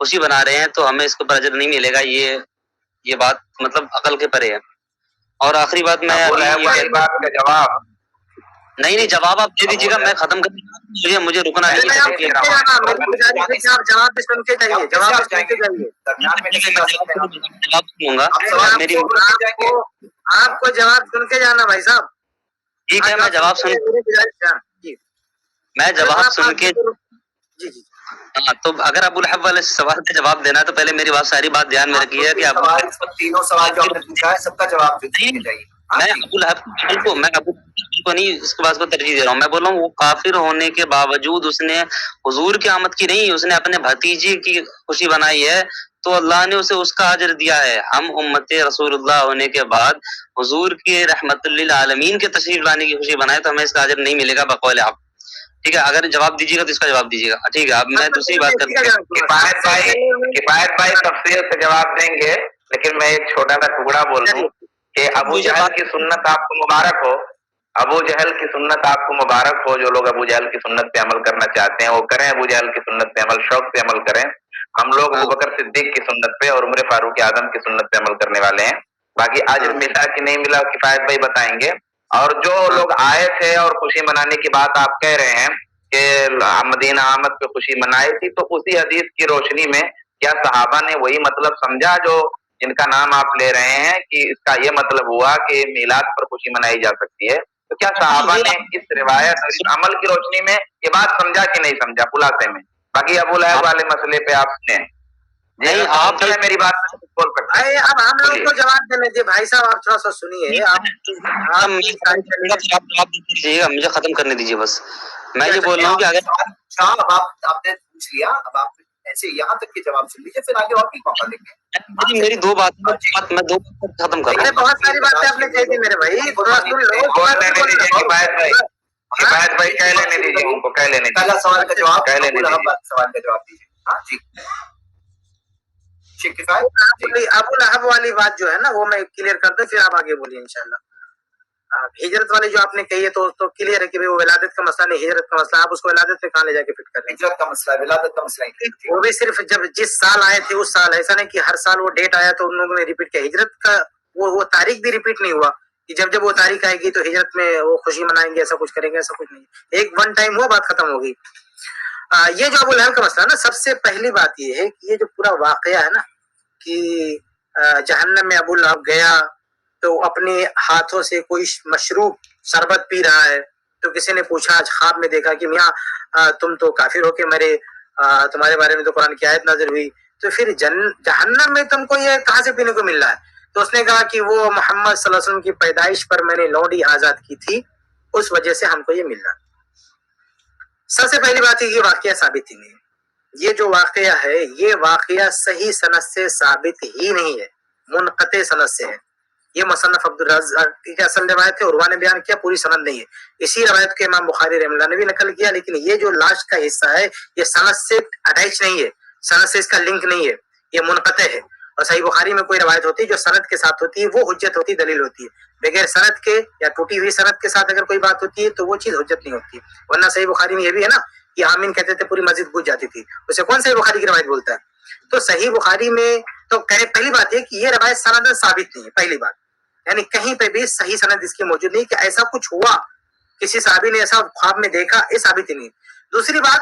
خوشی بنا رہے ہیں, تو ہمیں اس کے اوپر اجر نہیں ملے گا. یہ بات مطلب عقل کے پرے ہے. اور آخری بات میں بات کا جواب نہیں جواب آپ دے دیجیے گا, میں ختم کر مجھے رکنا نہیں ہے. آپ جواب بھی سن کے جائیے, جواب بھی سن کے جائیے. جواب دوں گا, میری آپ کو جواب سن کے جانا بھائی صاحب. ٹھیک ہے, میں جواب سن کے جی جی. ہاں, تو اگر ابو لہب والے سوال کا جواب دینا ہے تو پہلے میری بات ساری بات دھیان میں رکھیے کہ تینوں سوال جو آپ نے پوچھا ہے سب کا جواب چاہیے. میں ابو لہب کو نہیں اس کے بعد کو ترجیح دے رہا ہوں. میں بول رہا ہوں وہ کافر ہونے کے باوجود اس نے حضور کی آمد کی نہیں, اس نے اپنے بھتیجے کی خوشی بنائی ہے, تو اللہ نے اسے اس کا اجر دیا ہے. ہم امت رسول اللہ ہونے کے بعد حضور کی رحمت للعالمین کے تشریف لانے کی خوشی بنائے تو ہمیں اس کا اجر نہیں ملے گا بقول آپ. ٹھیک ہے, اگر جواب دیجیے گا تو اس کا جواب دیجیے گا. ٹھیک ہے, اب میں دوسری بات کرتا ہوں. کفایت بھائی تفصیل سے جواب دیں گے, لیکن میں ایک چھوٹا سا ٹکڑا بول دوں کہ ابو جہل کی سنت آپ کو مبارک ہو. ابو جہل کی سنت آپ کو مبارک ہو. جو لوگ ابو جہل کی سنت پہ عمل کرنا چاہتے ہیں وہ کریں, ابو جہل کی سنت پہ عمل شوق سے عمل کریں. ہم لوگ ابو بکر صدیق کی سنت پہ اور عمر فاروق اعظم کی سنت پہ عمل کرنے والے ہیں. باقی آج ملا کہ نہیں ملا کفایت بھائی بتائیں گے. اور جو لوگ آئے تھے اور خوشی منانے کی بات آپ کہہ رہے ہیں کہ مدینہ آمد پہ خوشی منائی تھی, تو اسی حدیث کی روشنی میں کیا صحابہ نے وہی مطلب سمجھا جو جن کا نام آپ لے رہے ہیں کہ اس کا یہ مطلب ہوا کہ میلاد پر خوشی منائی جا سکتی ہے؟ تو کیا صحابہ نے اس روایت اور اس عمل کی روشنی میں یہ بات سمجھا کہ نہیں سمجھا خلاصے میں؟ باقی ابو لہب والے مسئلے پہ آپ سنیں. نہیں آپ میری بات بول سکتے ہیں. اب ہم لوگ کو جواب دینے دیجیے بھائی صاحب, آپ تھوڑا سا سنیے. مجھے ختم کرنے دیجیے بس. میں یہ بول رہا ہوں کہ اگر آپ نے پوچھ لیا, اب آپ ایسے یہاں تک کے جواب سن لیجیے, پھر آگے اور بھی موقع دیں گے. میری دو بات میں دو بات ختم کر رہا ہوں. بہت ساری باتیں آپ نے کہی تھی میرے بھائی, تھوڑا سن لو. کفایت بھائی کہہ لینے دیجیے ان کو, کہہ لینے. پہلا سوال کا جواب کہہ لینے سوال کا جواب دیجیے. ہاں جی ابو لہب والی بات جو ہے نا وہ میں کلیئر کر دوں, پھر آپ آگے بولیے انشاءاللہ. ہجرت والے جو آپ نے کہی ہے تو کلیئر ہے کہ وہ ولادت کا مسئلہ نہیں، ہجرت کا مسئلہ، آپ اس کو ولادت پہ کہاں لے جا کے فٹ کر رہے ہیں؟ ہجرت کا مسئلہ ہے، ولادت کا مسئلہ ہے۔ وہ بھی صرف جب جس سال آئے تھے اس سال، ایسا نہیں کہ ہر سال وہ ڈیٹ آیا تو ان لوگوں نے ریپیٹ کیا۔ ہجرت کا وہ تاریخ بھی ریپیٹ نہیں ہوا کہ جب وہ تاریخ آئے گی تو ہجرت میں وہ خوشی منائیں گے، ایسا کچھ کریں گے، ایسا کچھ نہیں، ایک ون ٹائم وہ بات ختم ہو گئی۔ یہ جو ابو لہب کا مسئلہ نا، سب سے پہلی بات یہ ہے کہ یہ جو پورا واقعہ ہے نا کہ جہنم میں ابو لہب گیا تو اپنے ہاتھوں سے کوئی مشروب شربت پی رہا ہے، تو کسی نے پوچھا خواب میں دیکھا کہ میاں تم تو کافر ہو کے مرے، تمہارے بارے میں تو قرآن کی آیت نازل ہوئی، تو پھر جہنم میں تم کو یہ کہاں سے پینے کو مل رہا ہے؟ تو اس نے کہا کہ وہ محمد صلی اللہ علیہ وسلم کی پیدائش پر میں نے لونڈی آزاد کی تھی، اس وجہ سے ہم کو یہ مل رہا۔ سب سے پہلی بات یہ واقعہ ثابت ہی نہیں ہے۔ یہ جو واقعہ ہے یہ واقعہ صحیح سند سے ثابت ہی نہیں ہے، منقطع سند سے ہے۔ یہ مصنف عبدالرزاق کی اصل روایت ہے، عروہ نے بیان کیا، پوری سند نہیں ہے۔ اسی روایت کو امام بخاری رحمہ اللہ نے بھی نقل کیا، لیکن یہ جو لاسٹ کا حصہ ہے یہ سند سے اٹیچ نہیں ہے، سند سے اس کا لنک نہیں ہے، یہ منقطع ہے۔ اور صحیح بخاری میں کوئی روایت ہوتی ہے جو سند کے ساتھ ہوتی ہے وہ حجت ہوتی، دلیل ہوتی ہے، بغیر سند کے یا ٹوٹی ہوئی سند کے ساتھ اگر کوئی بات ہوتی ہے تو وہ چیز حجت نہیں ہوتی۔ ورنہ صحیح بخاری میں یہ بھی ہے نا کہ آمین کہتے تھے پوری مسجد گونج جاتی تھی، اسے کون صحیح بخاری کی روایت بولتا ہے؟ تو صحیح بخاری میں تو پہلی بات یہ کہ یہ روایت سند ثابت نہیں ہے، پہلی بات، یعنی کہیں پہ بھی صحیح سند اس کی موجود نہیں کہ ایسا کچھ ہوا، کسی صحابی نے ایسا خواب میں دیکھا، یہ ثابت ہی نہیں۔ دوسری بات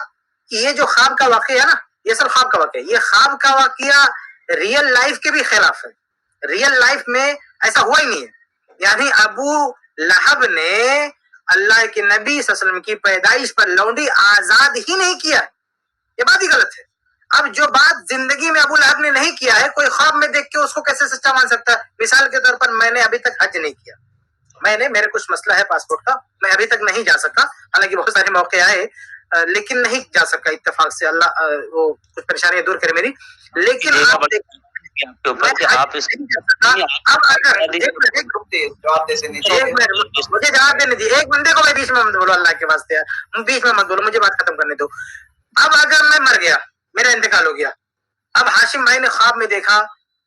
کہ یہ جو خواب کا واقعہ ہے نا، یہ سب خواب کا واقعہ ہے، یہ خواب کا واقعہ ریئل لائف کے بھی خلاف ہے، ریئل لائف میں ایسا ہوا ہی نہیں ہے۔ یعنی ابو لہب نے اللہ کے نبی صلی اللہ علیہ وسلم کی پیدائش پر لونڈی آزاد ہی نہیں کیا، یہ بات ہی غلط ہے۔ اب جو بات زندگی میں ابو لہب نے نہیں کیا ہے، کوئی خواب میں دیکھ کے اس کو کیسے سچا مان سکتا ہے؟ مثال کے طور پر میں نے ابھی تک حج نہیں کیا، میرے کچھ مسئلہ ہے پاسپورٹ کا، میں ابھی تک نہیں جا سکا، حالانکہ بہت سارے موقع آئے لیکن نہیں جا سکا اتفاق سے، اللہ وہ کچھ پریشانیاں دور کرے میری، لیکن اب اگر مجھے جواب دینے دیجیے، ایک بندے کو میں بیچ میں مت بولو، اللہ کے واسطے بیچ میں مت بولو، مجھے بات ختم کرنے دو۔ اب اگر میں مر گیا، میرا انتقال ہو گیا، اب ہاشم بھائی نے خواب میں دیکھا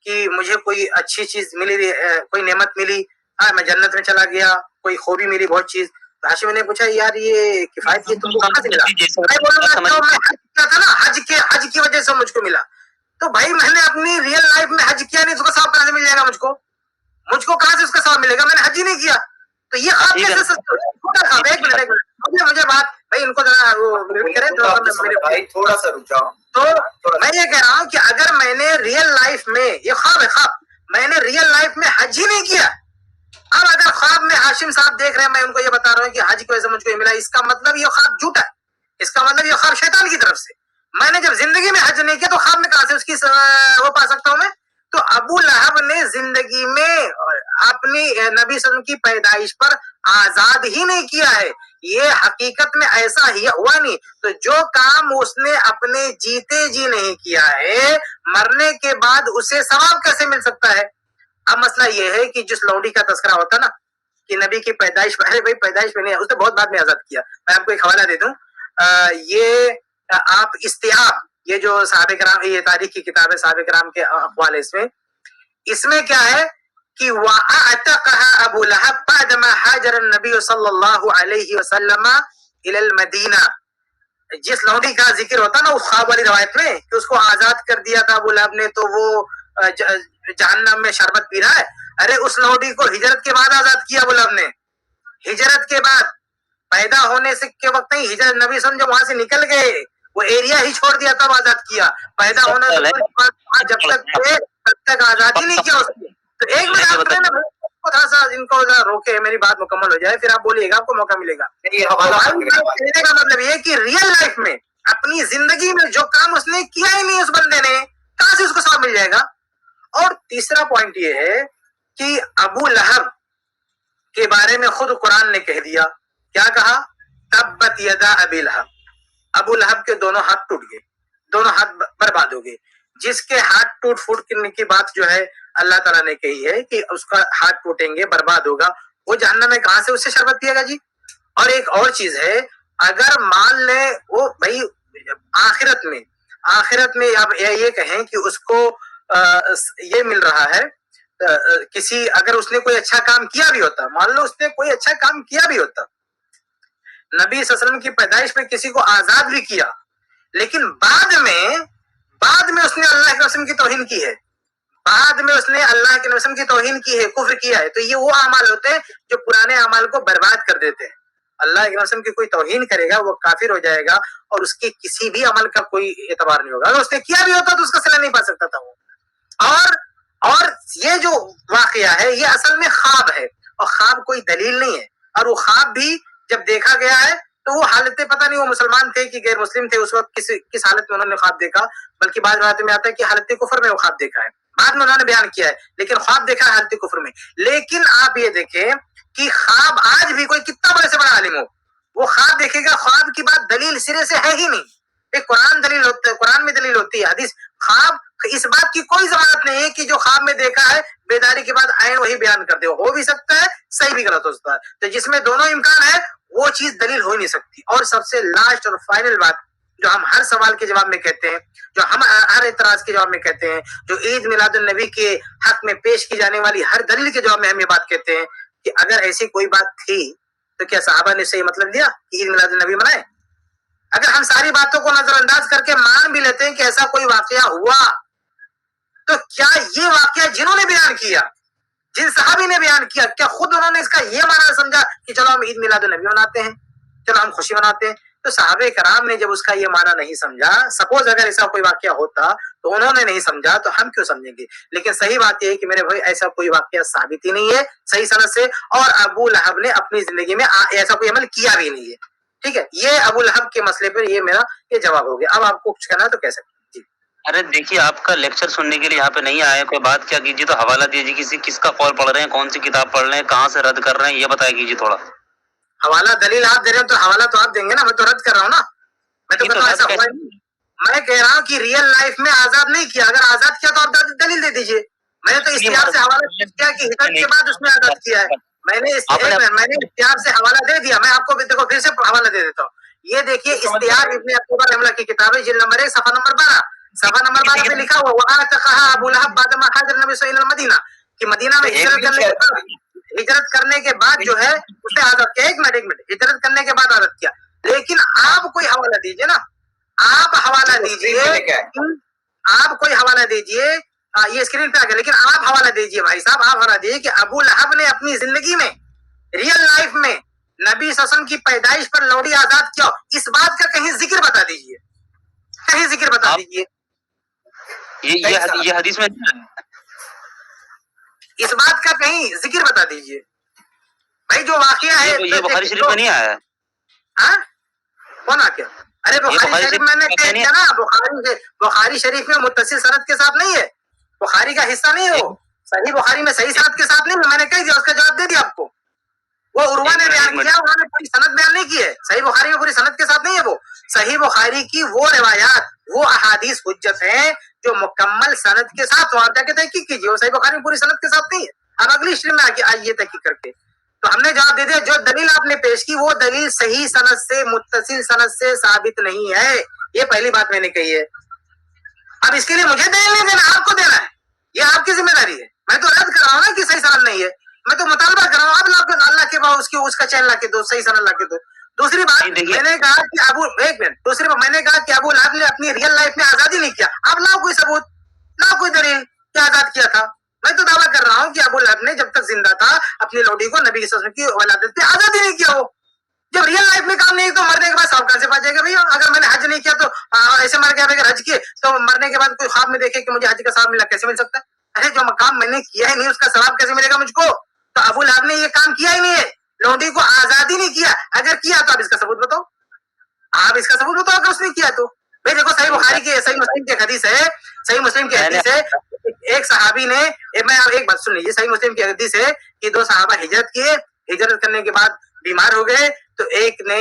کہ مجھے کوئی اچھی چیز ملی، کوئی نعمت ملی، میں جنت میں چلا گیا، کوئی خوبی ملی بہت چیز، ہاشم نے پوچھا یار یہ کفایت کی تم کو کہاں سے ملا؟ میں بولوں گا جو میں حج کیا تھا نا، حج کی وجہ سے مجھ کو ملا۔ تو بھائی میں نے اپنی ریئل لائف میں حج کیا نہیں، اس کا ثواب کہاں سے مل جائے گا؟ مجھ کو کہاں سے اس کا ثواب ملے گا؟ میں نے حج ہی نہیں کیا، تو یہ خواب کیسے خواب؟ ایک منٹ مجھے بات بھائی ان کو ذرا وہ کریں تھوڑا سا رک جاؤ۔ تو میں یہ کہہ رہا ہوں کہ اگر میں نے ریئل لائف میں، یہ خواب ہے، خواب میں نے ریئل لائف میں حج ہی نہیں کیا، اب اگر خواب میں ہاشم صاحب دیکھ رہے ہیں، میں ان کو یہ بتا رہا ہوں کہ حج کی وجہ سے مجھ کو یہ ملا، اس کا مطلب یہ خواب جھوٹا ہے، اس کا مطلب یہ خواب شیطان کی طرف سے۔ میں نے جب زندگی میں حج نہیں کیا تو خواب میں کہاں سے اس کی وہ پا سکتا ہوں میں؟ تو ابو لہب نے زندگی میں اپنی نبی صلی اللہ علیہ وسلم کی پیدائش پر آزاد ہی نہیں کیا ہے، یہ حقیقت میں ایسا ہی ہوا نہیں۔ تو جو کام اس نے اپنے جیتے جی نہیں کیا ہے، مرنے کے بعد اسے ثواب کیسے مل سکتا ہے؟ اب مسئلہ یہ ہے کہ جس لوڈی کا تذکرہ ہوتا نا کہ نبی کی پیدائش، ارے بھائی پیدائش میں نہیں، اس نے بہت بعد میں آزاد کیا۔ میں آپ کو ایک حوالہ دے دوں، یہ آپ استیاب، یہ جو صحابہ کرام، یہ تاریخ کی کتاب ہے صحابہ کرام کے اقوال، اس میں کیا ہے کہ وَأَعْتَقَهَا أَبُو لَهَبْ بَعْدَمَا حَاجَرَ النَّبِيُّ صلی اللہ علیہ وسلم إِلَى الْمَدِينَةِ، جس لونڈی کا ذکر ہوتا نا اس خواب والی روایت میں کہ اس کو آزاد کر دیا تھا ابو لہب نے، تو وہ جہنم میں شربت پی رہا ہے، ارے اس لونڈی کو ہجرت کے بعد آزاد کیا ابو لہب نے، ہجرت کے بعد، پیدا ہونے سے کے وقت نہیں، ہجرت نبی صلی اللہ علیہ وسلم جب وہاں سے نکل گئے، وہ ایریا ہی چھوڑ دیا تب آزاد کیا، پیدا ہونے سے جب تک تھے تب تک آزاد ہی نہیں کیا اس نے۔ تو ایک منٹ تھوڑا سا ان کو روکے، میری بات مکمل ہو جائے، پھر آپ بولیے گا، آپ کو موقع ملے گا۔ کہنے کا مطلب یہ کہ ریئل لائف میں اپنی زندگی میں جو کام اس نے کیا ہی نہیں، اس بندے نے کہاں سے اس کو ثواب مل جائے گا؟ اور تیسرا پوائنٹ یہ ہے کہ ابو لہب کے بارے میں خود قرآن نے کہہ دیا، کیا کہا؟ تبت یدا ابی لہب، ابو لہب کے دونوں ہاتھ ٹوٹ گئے، دونوں ہاتھ برباد ہو گئے۔ جس کے ہاتھ ٹوٹ پھوٹ کرنے کی بات جو ہے اللہ تعالیٰ نے کہی ہے کہ اس کا ہاتھ ٹوٹیں گے، برباد ہوگا، وہ جہنم میں کہاں سے اس سے شربت پیے گا جی؟ اور ایک اور چیز ہے، اگر مان لیں وہ بھائی آخرت میں آپ یہ کہیں کہ اس کو یہ مل رہا ہے کسی اگر اس نے کوئی اچھا کام کیا بھی ہوتا، مان لو اس نے کوئی اچھا کام کیا بھی ہوتا، نبی صلی اللہ علیہ وسلم کی پیدائش پہ کسی کو آزاد بھی کیا، لیکن بعد میں اس نے اللہ کے رسول کی توہین کی ہے، بعد میں اس نے اللہ کے رسول کی توہین کی ہے، کفر کیا ہے، تو یہ وہ اعمال ہوتے ہیں جو پرانے اعمال کو برباد کر دیتے ہیں۔ اللہ کے رسول کی کوئی توہین کرے گا وہ کافر ہو جائے گا، اور اس کے کسی بھی عمل کا کوئی اعتبار نہیں ہوگا۔ اگر اس نے کیا بھی ہوتا تو اس کا صلہ نہیں پا سکتا تھا وہ۔ اور یہ جو واقعہ ہے یہ اصل میں خواب ہے، اور خواب کوئی دلیل نہیں ہے، اور وہ خواب بھی جب دیکھا گیا ہے تو وہ حالتیں پتہ نہیں وہ مسلمان تھے کہ غیر مسلم تھے اس وقت، کس حالت میں انہوں نے خواب دیکھا، بلکہ بعض روایتوں میں آتا ہے کہ حالت کفر میں وہ خواب دیکھا ہے، بعد میں انہوں نے بیان کیا ہے، لیکن خواب دیکھا ہے حالت کفر میں۔ لیکن آپ یہ دیکھیں کہ خواب آج بھی کوئی کتنا بڑے سے بڑا عالم ہو، وہ خواب دیکھے گا، خواب کی بات دلیل سرے سے ہے ہی نہیں۔ ایک قرآن دلیل ہوتا ہے، قرآن میں دلیل ہوتی ہے، حدیث، خواب اس بات کی کوئی ضمانت نہیں ہے کہ جو خواب میں دیکھا ہے بیداری کے بعد عین وہی بیان کر دے، ہو بھی سکتا ہے، صحیح بھی غلط ہو سکتا ہے، تو جس میں دونوں امکان ہے وہ چیز دلیل ہو ہی نہیں سکتی۔ اور سب سے لاسٹ اور فائنل بات جو ہم ہر سوال کے جواب میں کہتے ہیں، جو ہم ہر اعتراض کے جواب میں کہتے ہیں، جو عید میلاد النبی کے حق میں پیش کی جانے والی ہر دلیل کے جواب میں ہم یہ بات کہتے ہیں کہ اگر ایسی کوئی بات تھی تو کیا صحابہ نے صحیح مطلب لیا کہ عید میلاد النبی منائے؟ اگر ہم ساری باتوں کو نظر انداز کر کے مان بھی لیتے ہیں کہ ایسا کوئی واقعہ ہوا، تو کیا یہ واقعہ جنہوں نے بیان کیا، جن صحابی نے بیان کیا، کیا خود انہوں نے اس کا یہ معنی سمجھا کہ چلو ہم عید میلاد النبی مناتے ہیں، چلو ہم خوشی مناتے ہیں؟ تو صحابہ کرام نے جب اس کا یہ معنی نہیں سمجھا، سپوز اگر ایسا کوئی واقعہ ہوتا تو انہوں نے نہیں سمجھا تو ہم کیوں سمجھیں گے؟ لیکن صحیح بات یہ ہے کہ میرے بھائی ایسا کوئی واقعہ ثابت ہی نہیں ہے صحیح سند سے، اور ابو لہب نے اپنی زندگی میں ایسا کوئی عمل کیا بھی نہیں ہے۔ ٹھیک ہے، یہ ابو لہب کے مسئلے پر یہ میرا یہ جواب ہو گیا۔ اب آپ کو کچھ کہنا ہے تو کہہ سکتے ہیں۔ جی ارے دیکھیے، آپ کا لیکچر سننے کے لیے یہاں پہ نہیں آئے، کوئی بات کیا کیجیے، تو حوالہ دیجیے، کس کا قول پڑھ رہے ہیں، کون سی کتاب پڑھ رہے ہیں، کہاں سے رد کر رہے ہیں، یہ بتایا کیجیے تھوڑا۔ حوالہ دلیل آپ دے رہے ہیں تو حوالہ تو آپ دیں گے نا، میں تو رد کر رہا ہوں نا، میں تو کہتا ہوں ایسا ہوا نہیں۔ میں کہہ رہا ہوں کہ ریئل لائف میں آزاد نہیں کیا، اگر آزاد کیا تو آپ دلیل دے دیجیے۔ میں نے تو اشتہار سے حوالہ کیا کہ ہجرت کے بعد اس میں آزاد کیا ہے، میں نے اشتہار سے حوالہ دے دیا۔ میں آپ کو دیکھو پھر سے حوالہ دے دیتا ہوں، یہ دیکھیے اشتہار ابن اکتوبر رحمہ اللہ کی کتاب ہے، جلد نمبر 1 صفحہ نمبر 12، صفحہ نمبر 12 پہ لکھا ہوا وَآتَقَهَا أَبُو لَهَبْ بَعْدَمَا هَاجَرَ النَّبِيُّ صلی اللہ علیہ وسلم مدینہ، کہ مدینہ میں ہجرت کرنے کے بعد جو ہے اس نے آزاد کیا۔ ایک منٹ، ہجرت کرنے کے بعد آزاد کیا، لیکن آپ کوئی حوالہ دیجئے نا، آپ حوالہ دیجئے، آپ کوئی حوالہ دیجئے، یہ اسکرین پہ آ گیا، لیکن آپ حوالہ دیجئے بھائی صاحب، آپ حوالہ دیجئے کہ ابو لہب نے اپنی زندگی میں ریئل لائف میں نبی صلی اللہ علیہ وسلم کی پیدائش پر لوڈی آزاد کیا، اس بات کا کہیں ذکر بتا دیجئے، کہیں ذکر بتا دیجئے۔ یہ حدیث میں اس بات کا کہیں ذکر بتا دیجئے بھائی، جو واقعہ ہے یہ بخاری شریف میں نہیں آیا ہے۔ ہاں کون آ کیا؟ ارے بخاری شریف میں نے کہہ دیا نا، بخاری شریف میں متصل سند کے ساتھ نہیں ہے، بخاری کا حصہ نہیں ہے وہ، صحیح بخاری میں صحیح سند کے ساتھ نہیں ہے، میں نے کہہ دیا، اس کا جواب دے دیا آپ کو۔ وہ عروہ نے بیان کیا، انہوں نے پوری سند بیان نہیں کی ہے، صحیح بخاری میں پوری سند کے ساتھ نہیں ہے وہ۔ صحیح بخاری کی وہ روایات، وہ احادیث حجت ہیں جو مکمل سند کے ساتھ ہو، آپ جا کے تحقیق کیجیے، وہ صحیح بخاری میں پوری سند کے ساتھ نہیں ہے۔ اب اگلی اسٹریم میں آئیے تحقیق کر کے، تو ہم نے جواب دے دیا، جو دلیل آپ نے پیش کی وہ دلیل صحیح سند سے، متصل سند سے ثابت نہیں ہے، یہ پہلی بات میں نے کہی ہے۔ اب اس کے لیے مجھے دلیل نہیں دینا، آپ کو دینا ہے، یہ آپ کی ذمہ داری ہے۔ میں تو رد کر رہا ہوں نا کہ صحیح سند نہیں ہے، میں تو مطالبہ کر رہا ہوں، اب اللہ کے بعد اس کا چین لا کے دو، صحیح سند لا کے دو۔ دوسری بات میں نے کہا کہ دوسری بات میں نے کہا کہ ابو لہب نے اپنی ریئل لائف میں آزادی نہیں کیا، اب لاؤ کوئی ثبوت، لاؤ کوئی دلیل کہ آزاد کیا تھا۔ میں تو دعویٰ کر رہا ہوں کہ ابو لہب نے جب تک زندہ تھا اپنی لوڈی کو نبی صلی اللہ علیہ وسلم کی ولادت پہ آزادی نہیں کیا۔ وہ جب ریئل لائف میں کام نہیں تو مرنے کے بعد صاحب کہاں سے پا جائے گا بھیا؟ اگر میں نے حج نہیں کیا تو ایسے مر گیا، اگر حج کیے تو مرنے کے بعد کوئی خواب میں دیکھے کہ مجھے حج کا ثواب ملا، کیسے مل سکتا ہے؟ ارے جو مقام میں نے کیا ہی نہیں اس کا ثواب کیسے ملے گا مجھ کو؟ تو ابو لہب نے یہ کام کیا ہی نہیں ہے، لوڈی کو آزادی نہیں کیا، اگر کیا تو آپ اس کا ثبوت بتاؤ، آپ اس کا ثبوت بتاؤ اگر اس نے کیا تو۔ بھائی دیکھو صحیح بخاری کی، صحیح مسلم کی حدیث ہے، صحیح مسلم کی حدیث ہے، ایک صحابی نے، میں ایک بات سن لیجیے، صحیح مسلم کی حدیث ہے کہ دو صحابہ ہجرت کیے، ہجرت کرنے کے بعد بیمار ہو گئے، تو ایک نے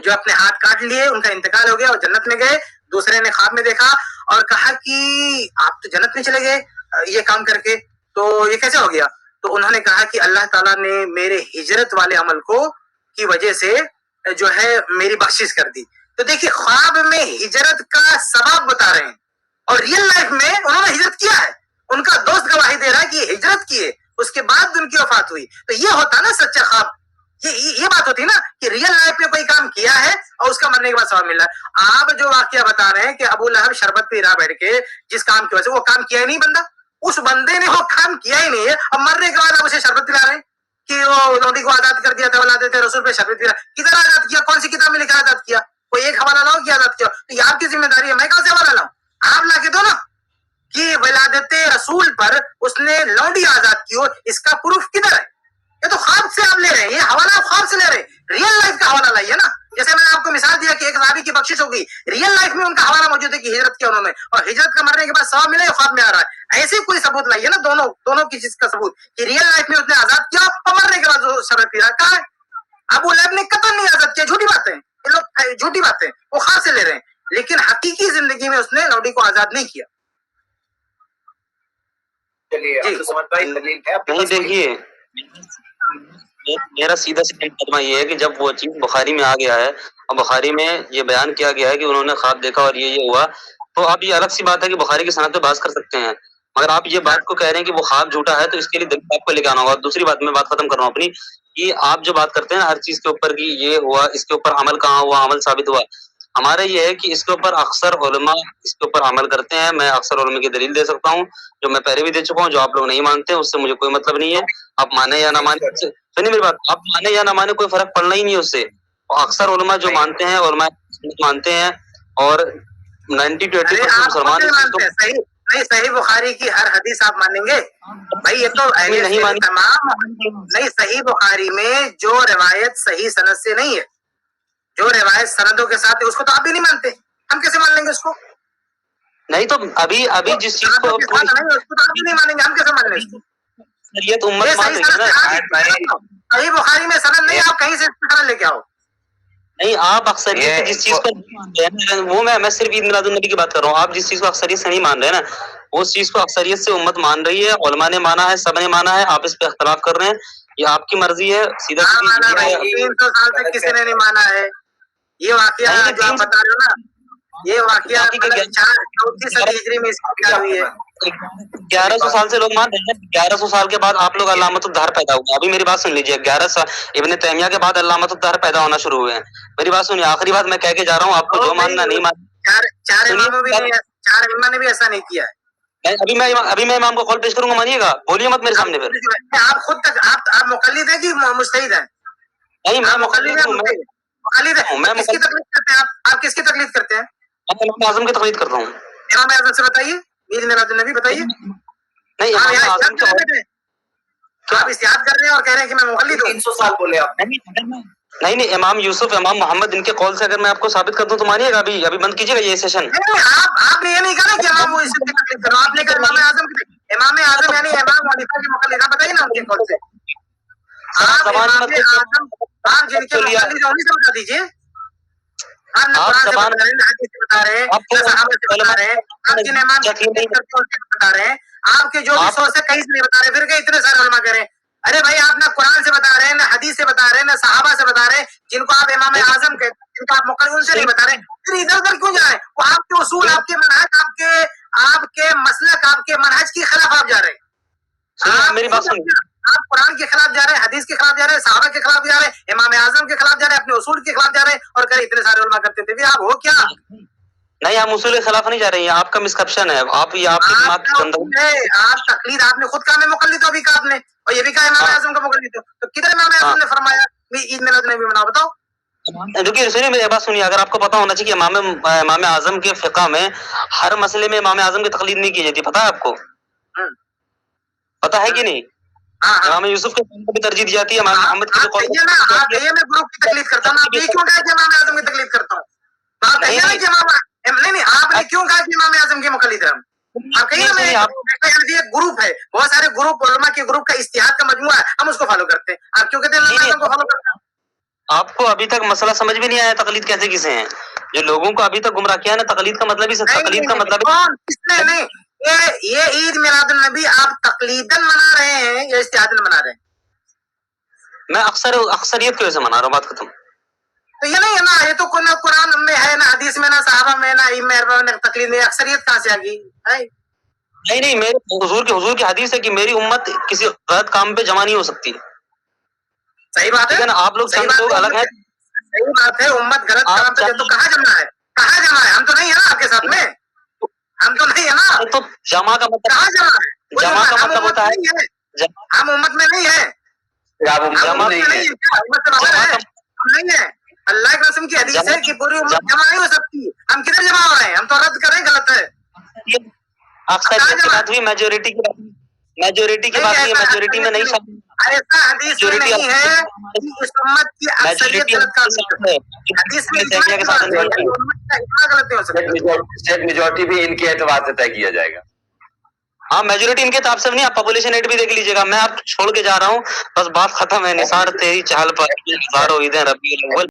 جو اپنے ہاتھ کاٹ لیے، ان کا انتقال ہو گیا اور جنت میں گئے، دوسرے نے خواب میں دیکھا اور کہا کہ آپ تو جنت میں چلے گئے یہ کام کر کے، تو یہ کیسے ہو گیا؟ تو انہوں نے کہا کہ اللہ تعالیٰ نے میرے ہجرت والے عمل کو کی وجہ سے جو ہے میری بخشش کر دی۔ تو دیکھیے خواب میں ہجرت کا ثواب بتا رہے ہیں اور ریئل لائف میں انہوں نے ہجرت کیا ہے، ان کا دوست گواہی دے رہا ہے کہ یہ ہجرت کیے، اس کے بعد ان کی وفات ہوئی. تو یہ ہوتا نا سچا خواب. یہ بات ہوتی نا کہ ریئل لائف میں کوئی کام کیا ہے اور اس کا مرنے کے بعد ثواب مل رہا ہے. آپ جو واقعہ بتا رہے ہیں کہ ابو لہب شربت پہ رہا بیٹھ کے جس کام کی وجہ سے وہ کام کیا ہی نہیں بندہ، اس بندے نے وہ کام کیا ہی نہیں ہے، اور مرنے کے بعد آپ اسے شربت پلا رہے ہیں کہ وہ لونڈی کو آزاد کر دیا تھا، اولاد تھے رسول پہ شربت پلا. کدھر آزاد کیا؟ کون سی کتاب میں لکھا آزاد کیا؟ کوئی ایک حوالہ لاؤ کہ آزاد کیا. تو یہ آپ کی ذمہ داری ہے، میں کہاں سے حوالہ لاؤں؟ آپ لا کے دو نا کہ ولادت رسول پر اس نے لونڈی آزاد کی ہو. اس کا پروف کدھر ہے؟ یہ تو خواب سے آپ لے رہے ہیں، یہ حوالہ آپ خواب سے لے رہے ہیں. ریئل لائف کا حوالہ لائیے نا. جیسے میں نے آپ کو مثال دیا کہ ایک صحابی کی بخشش ہو گئی، ریئل لائف میں ان کا حوالہ موجود ہے کہ ہجرت کیا انہوں نے، اور ہجرت کا مرنے کے بعد ثواب ملا، خواب میں آ رہا ہے. ایسے کوئی ثبوت لائیے نا، دونوں کی چیز کا ثبوت کہ ریئل لائف میں اس نے آزاد کیا اور مرنے کے بعد شربت پی رہا. کہاں ہے؟ ابو لہب نے قطعاً نہیں آزاد کیا. جھوٹی باتیں یہ لوگ، جھوٹی باتیں وہ خواب سے لے رہے ہیں، لیکن حقیقی زندگی میں اس نے لونڈی کو آزاد نہیں کیا. چلیے جی. عبدالصمد بھائی دلیل ہے آپ کے نہیں پاس کوئی؟ دیکھیے، میرا سیدھا مقدمہ یہ ہے کہ جب وہ چیز بخاری میں آ گیا ہے اور بخاری میں یہ بیان کیا گیا ہے کہ انہوں نے خواب دیکھا اور یہ ہوا، تو اب یہ الگ سی بات ہے کہ بخاری کی صنعت پہ بحث کر سکتے ہیں. مگر آپ یہ بات کو کہہ رہے ہیں کہ وہ خواب جھوٹا ہے، تو اس کے لیے دلیل آپ کو لے کے آنا ہوگا. دوسری بات میں بات ختم کر رہا ہوں اپنی، کہ آپ جو بات کرتے ہیں ہر چیز کے اوپر کہ یہ ہوا، اس کے اوپر عمل کہاں ہوا، عمل ثابت ہوا. ہمارا یہ ہے کہ اس کے اوپر اکثر علماء اس کے اوپر عمل کرتے ہیں. میں اکثر علماء کی دلیل دے سکتا ہوں جو میں پہلے بھی دے چکا ہوں. جو آپ لوگ نہیں مانتے ہیں اس سے مجھے کوئی مطلب نہیں ہے. آپ مانے یا نہ مانے، سنیے میری بات، آپ مانے یا نہ مانے کوئی فرق پڑنا ہی نہیں ہے اس سے. اکثر علماء جو مانتے ہیں، علماء مانتے ہیں، اور 90 to 80% مسلمان نہیں صحیح بخاری کی ہر حدیث آپ مانیں گے بھائی؟ یہ تو نہیں مانی. تمام نہیں. صحیح بخاری میں جو روایت صحیح سند سے نہیں ہے، جو روایت سندوں کے ساتھ ہے، اس کو تو آپ بھی نہیں مانتے. ہم کیسے مان لیں گے اس کو؟ نہیں تو ابھی جس چیز کو اس کو تو آپ بھی نہیں مانیں گے، ہم کیسے مان لیں اس کو؟ شریعت امت مان رہی ہے نا. صحیح بخاری میں سند نہیں، آپ کہیں سے سند لے کے آؤ. نہیں، آپ اکثریت جس چیز کو مان رہے ہیں وہ میں صرف عید میلاد النبی کی بات کر رہا ہوں. آپ جس چیز کو اکثریت سے نہیں مان رہے ہیں نا، اس چیز کو اکثریت سے امت مان رہی ہے، علماء نے مانا ہے، سب نے مانا ہے. آپ اس پہ اختلاف کر رہے ہیں، یہ آپ کی مرضی ہے. سیدھا 300 سال سے کسی نے نہیں مانا ہے. یہ واقعہ جو آپ بتا رہے ہو نا، یہ واقعہ 34 صدی ہجری میں اس کی بنا ہوئی ہے. 1100 سال سے لوگ مان رہے ہیں. 1100 سال کے بعد آپ لوگ علامت الدہر پیدا ہوئے. ابھی میری بات سن لیجیے. 11 سال ابن تیمیہ کے بعد علامت الدہر پیدا ہونا شروع ہوئے ہیں. میری بات سنیے، آخری بات میں کہہ کے جا رہا ہوں، آپ کو جو ماننا نہیں ماننا. چار امام نے بھی ایسا نہیں کیا ہے. ابھی میں امام کو قول پیش کروں گا، مانیے گا؟ بولیے مت میرے سامنے پھر. آپ خود تک آپ مقلد ہیں کہ مجتہد ہیں؟ نہیں، میں مقلد ہیں. مقلد ہیں. کس کی تقلید کرتے ہیں آپ کس کی تقلید کرتے ہیں؟ امام اعظم کی تقلید کرتا ہوں. امام اعظم سے بتائیے، عید میلاد النبی بتائیے. نہیں، امام اعظم کا آپ استحاد کر رہے ہیں اور کہہ رہے ہیں کہ میں مقلد ہوں. 300 سال بولے آپ. نہیں، امام یوسف، امام محمد، ان کے قول سے اگر میں آپ کو ثابت کر دوں تو مانیے گا؟ ابھی بند کیجیے گا یہ سیشن. آپ نے یہ نہیں کہا کہ امام یوسف کی تقلید کرو، آپ نے کہا امام اعظم یعنی امام حنیفہ کی مقلد. آپ بتائیے نا ان کے قول سے. آپ امام اعظم، آپ جن کے مقلد ہیں انہیں سے بتا دیجیے. آپ نہ قرآن سے بتا رہے ہیں، نہ حدیث سے بتا رہے ہیں، نہ صحابہ سے بتا رہے ہیں. آپ جن امام کی تقلید کرتے ہیں ان سے بتا رہے ہیں. آپ کے جو بھی سوچ ہے کہیں سے نہیں بتا رہے. پھر کہ اتنے سارے علماء کہہ رہے ہیں ارے بھائی آپ نہ قرآن سے بتا رہے ہیں، نہ حدیث سے بتا رہے ہیں، نہ صحابہ سے بتا رہے ہیں. جن کو آپ امام اعظم کہتے ہیں، جن کو آپ مقلد، ان سے نہیں بتا رہے. پھر ادھر ادھر کیوں جا رہے ہیں؟ وہ آپ کے اصول، آپ کے منہج، آپ کے مسلک، آپ کے منہج کے خلاف آپ جا رہے ہیں. میری بات سنیے. آپ قرآن کے خلاف جا رہے ہیں، حدیث کے خلاف جا رہے ہیں، صحابہ کے خلاف جا رہے ہیں، امام اعظم کے خلاف جا رہے ہیں، اپنے اصول کے خلاف جا رہے ہیں، اور کہہ اتنے سارے علماء کرتے تھے. پھر آپ ہو کیا؟ نہیں، ہم اصول کے خلاف نہیں جا رہے ہیں. آپ کا مسکنسپشن ہے. آپ تقلید آپ نے خود کہا میں مقلد ہوں، ابھی کہا آپ نے، اور یہ بھی کہا امام اعظم کا مقلد ہوں. تو کدھر امام اعظم نے فرمایا عید میلاد النبی مناؤ؟ بتاؤ. دیکھیے سنیے میری بات سنیے. اگر آپ کو پتا ہونا چاہیے کہ امام اعظم کے فقہ میں ہر مسئلے میں امام اعظم کی تقلید نہیں کی جاتی. پتا ہے آپ کو؟ پتا ہے کہ نہیں؟ امام یوسف کے قول کو بھی ترجیح دی جاتی ہے، امام محمد کے قول کو. آپ کہیے میں گروپ کی تقلید کرتا ہوں. آپ یہ کیوں کہا کہ امام اعظم کی تقلید کرتا ہوں؟ آپ کہیے نا کہ نہیں، آپ نے کیوں کہا کہ امام اعظم کے مقلد ہیں؟ آپ کہیے نا ایک گروپ ہے، بہت سارے گروپ علماء کے گروپ کا اجتہاد کا مجموعہ ہے، ہم اس کو فالو کرتے ہیں. آپ کیوں کہتے ہیں امام اعظم کو فالو کرتے ہیں؟ آپ کو ابھی تک مسئلہ سمجھ بھی نہیں آیا تقلید کیسے کسے ہیں. جو لوگوں کو ابھی تک گمراہ کیا ہے نا، تقلید کا مطلب ہی تقلید کا مطلب نہیں. یہ عید میلاد النبی آپ تقلیداً منا رہے ہیں یا اجتہاداً منا رہے ہیں؟ میں اکثریت کی وجہ سے منا رہا ہوں. بات ختم. تو یہ نہیں ہے نا، یہ تو نہ قرآن میں ہے، نہ حدیث میں، نہ صحابہ میں، نہ ائمہ اربعہ میں، نہ تقلید میں. اکثریت کہاں سے آ گئی؟ نہیں میرے حضور کی حدیث ہے کہ میری امت کسی غلط کام پہ جمع نہیں ہو سکتی. صحیح بات ٹھیک ہے ہے نا, آپ لوگ صحیح چند لوگ بات الگ ہیں. صحیح بات ہے. امت غلط آپ کام پہ چند- تو کہاں جمع ہے ہم تو نہیں ہے نا آپ کے ساتھ میں, ہم تو نہیں ہے نا, تو جمع کا مطلب کہاں جمع ہے, کوئی جمع کا ہم مطلب امت ہوتا نہیں ہے ہے, جمع ہم امت میں نہیں ہے, آپ ہم جمع امت نہیں میں ہے. نہیں ہے کیا؟ امت سے باہر جمع ہے, کا ہم نہیں ہے. اللہ کے رسول کی حدیث ہے جمع- کہ پوری امت جمع- جمع نہیں ہو سکتی. ہم کدھر جمع ہو رہے ہیں, ہم تو رد کر رہے ہیں, غلط ہے. یہ اکثریت کی بات ہوئی, میجورٹی کی بات نہیں ہوئی ہے. ایسا میجورٹی میں نہیں شامل. ایسا حدیث میں میجورٹی نہیں ہے کہ اس امت کی اکثریت غلط کام نہیں کرتی. حدیث میں اجماع کی بات ہے, میجورٹی- امت کا اجماع غلط نہیں ہو سکتا. اسٹیٹ میجورٹی بھی ان کے اعتبار سے طے کیا جائے گا. ہاں میجورٹی ان کے حساب سے نہیں, آپ پاپولیشن ریٹ بھی دیکھ لیجیے گا. میں آپ چھوڑ کے جا رہا ہوں, بس بات ختم ہے. نثار تیری چہل پر نثار ہوئی دیں ربیع الاول.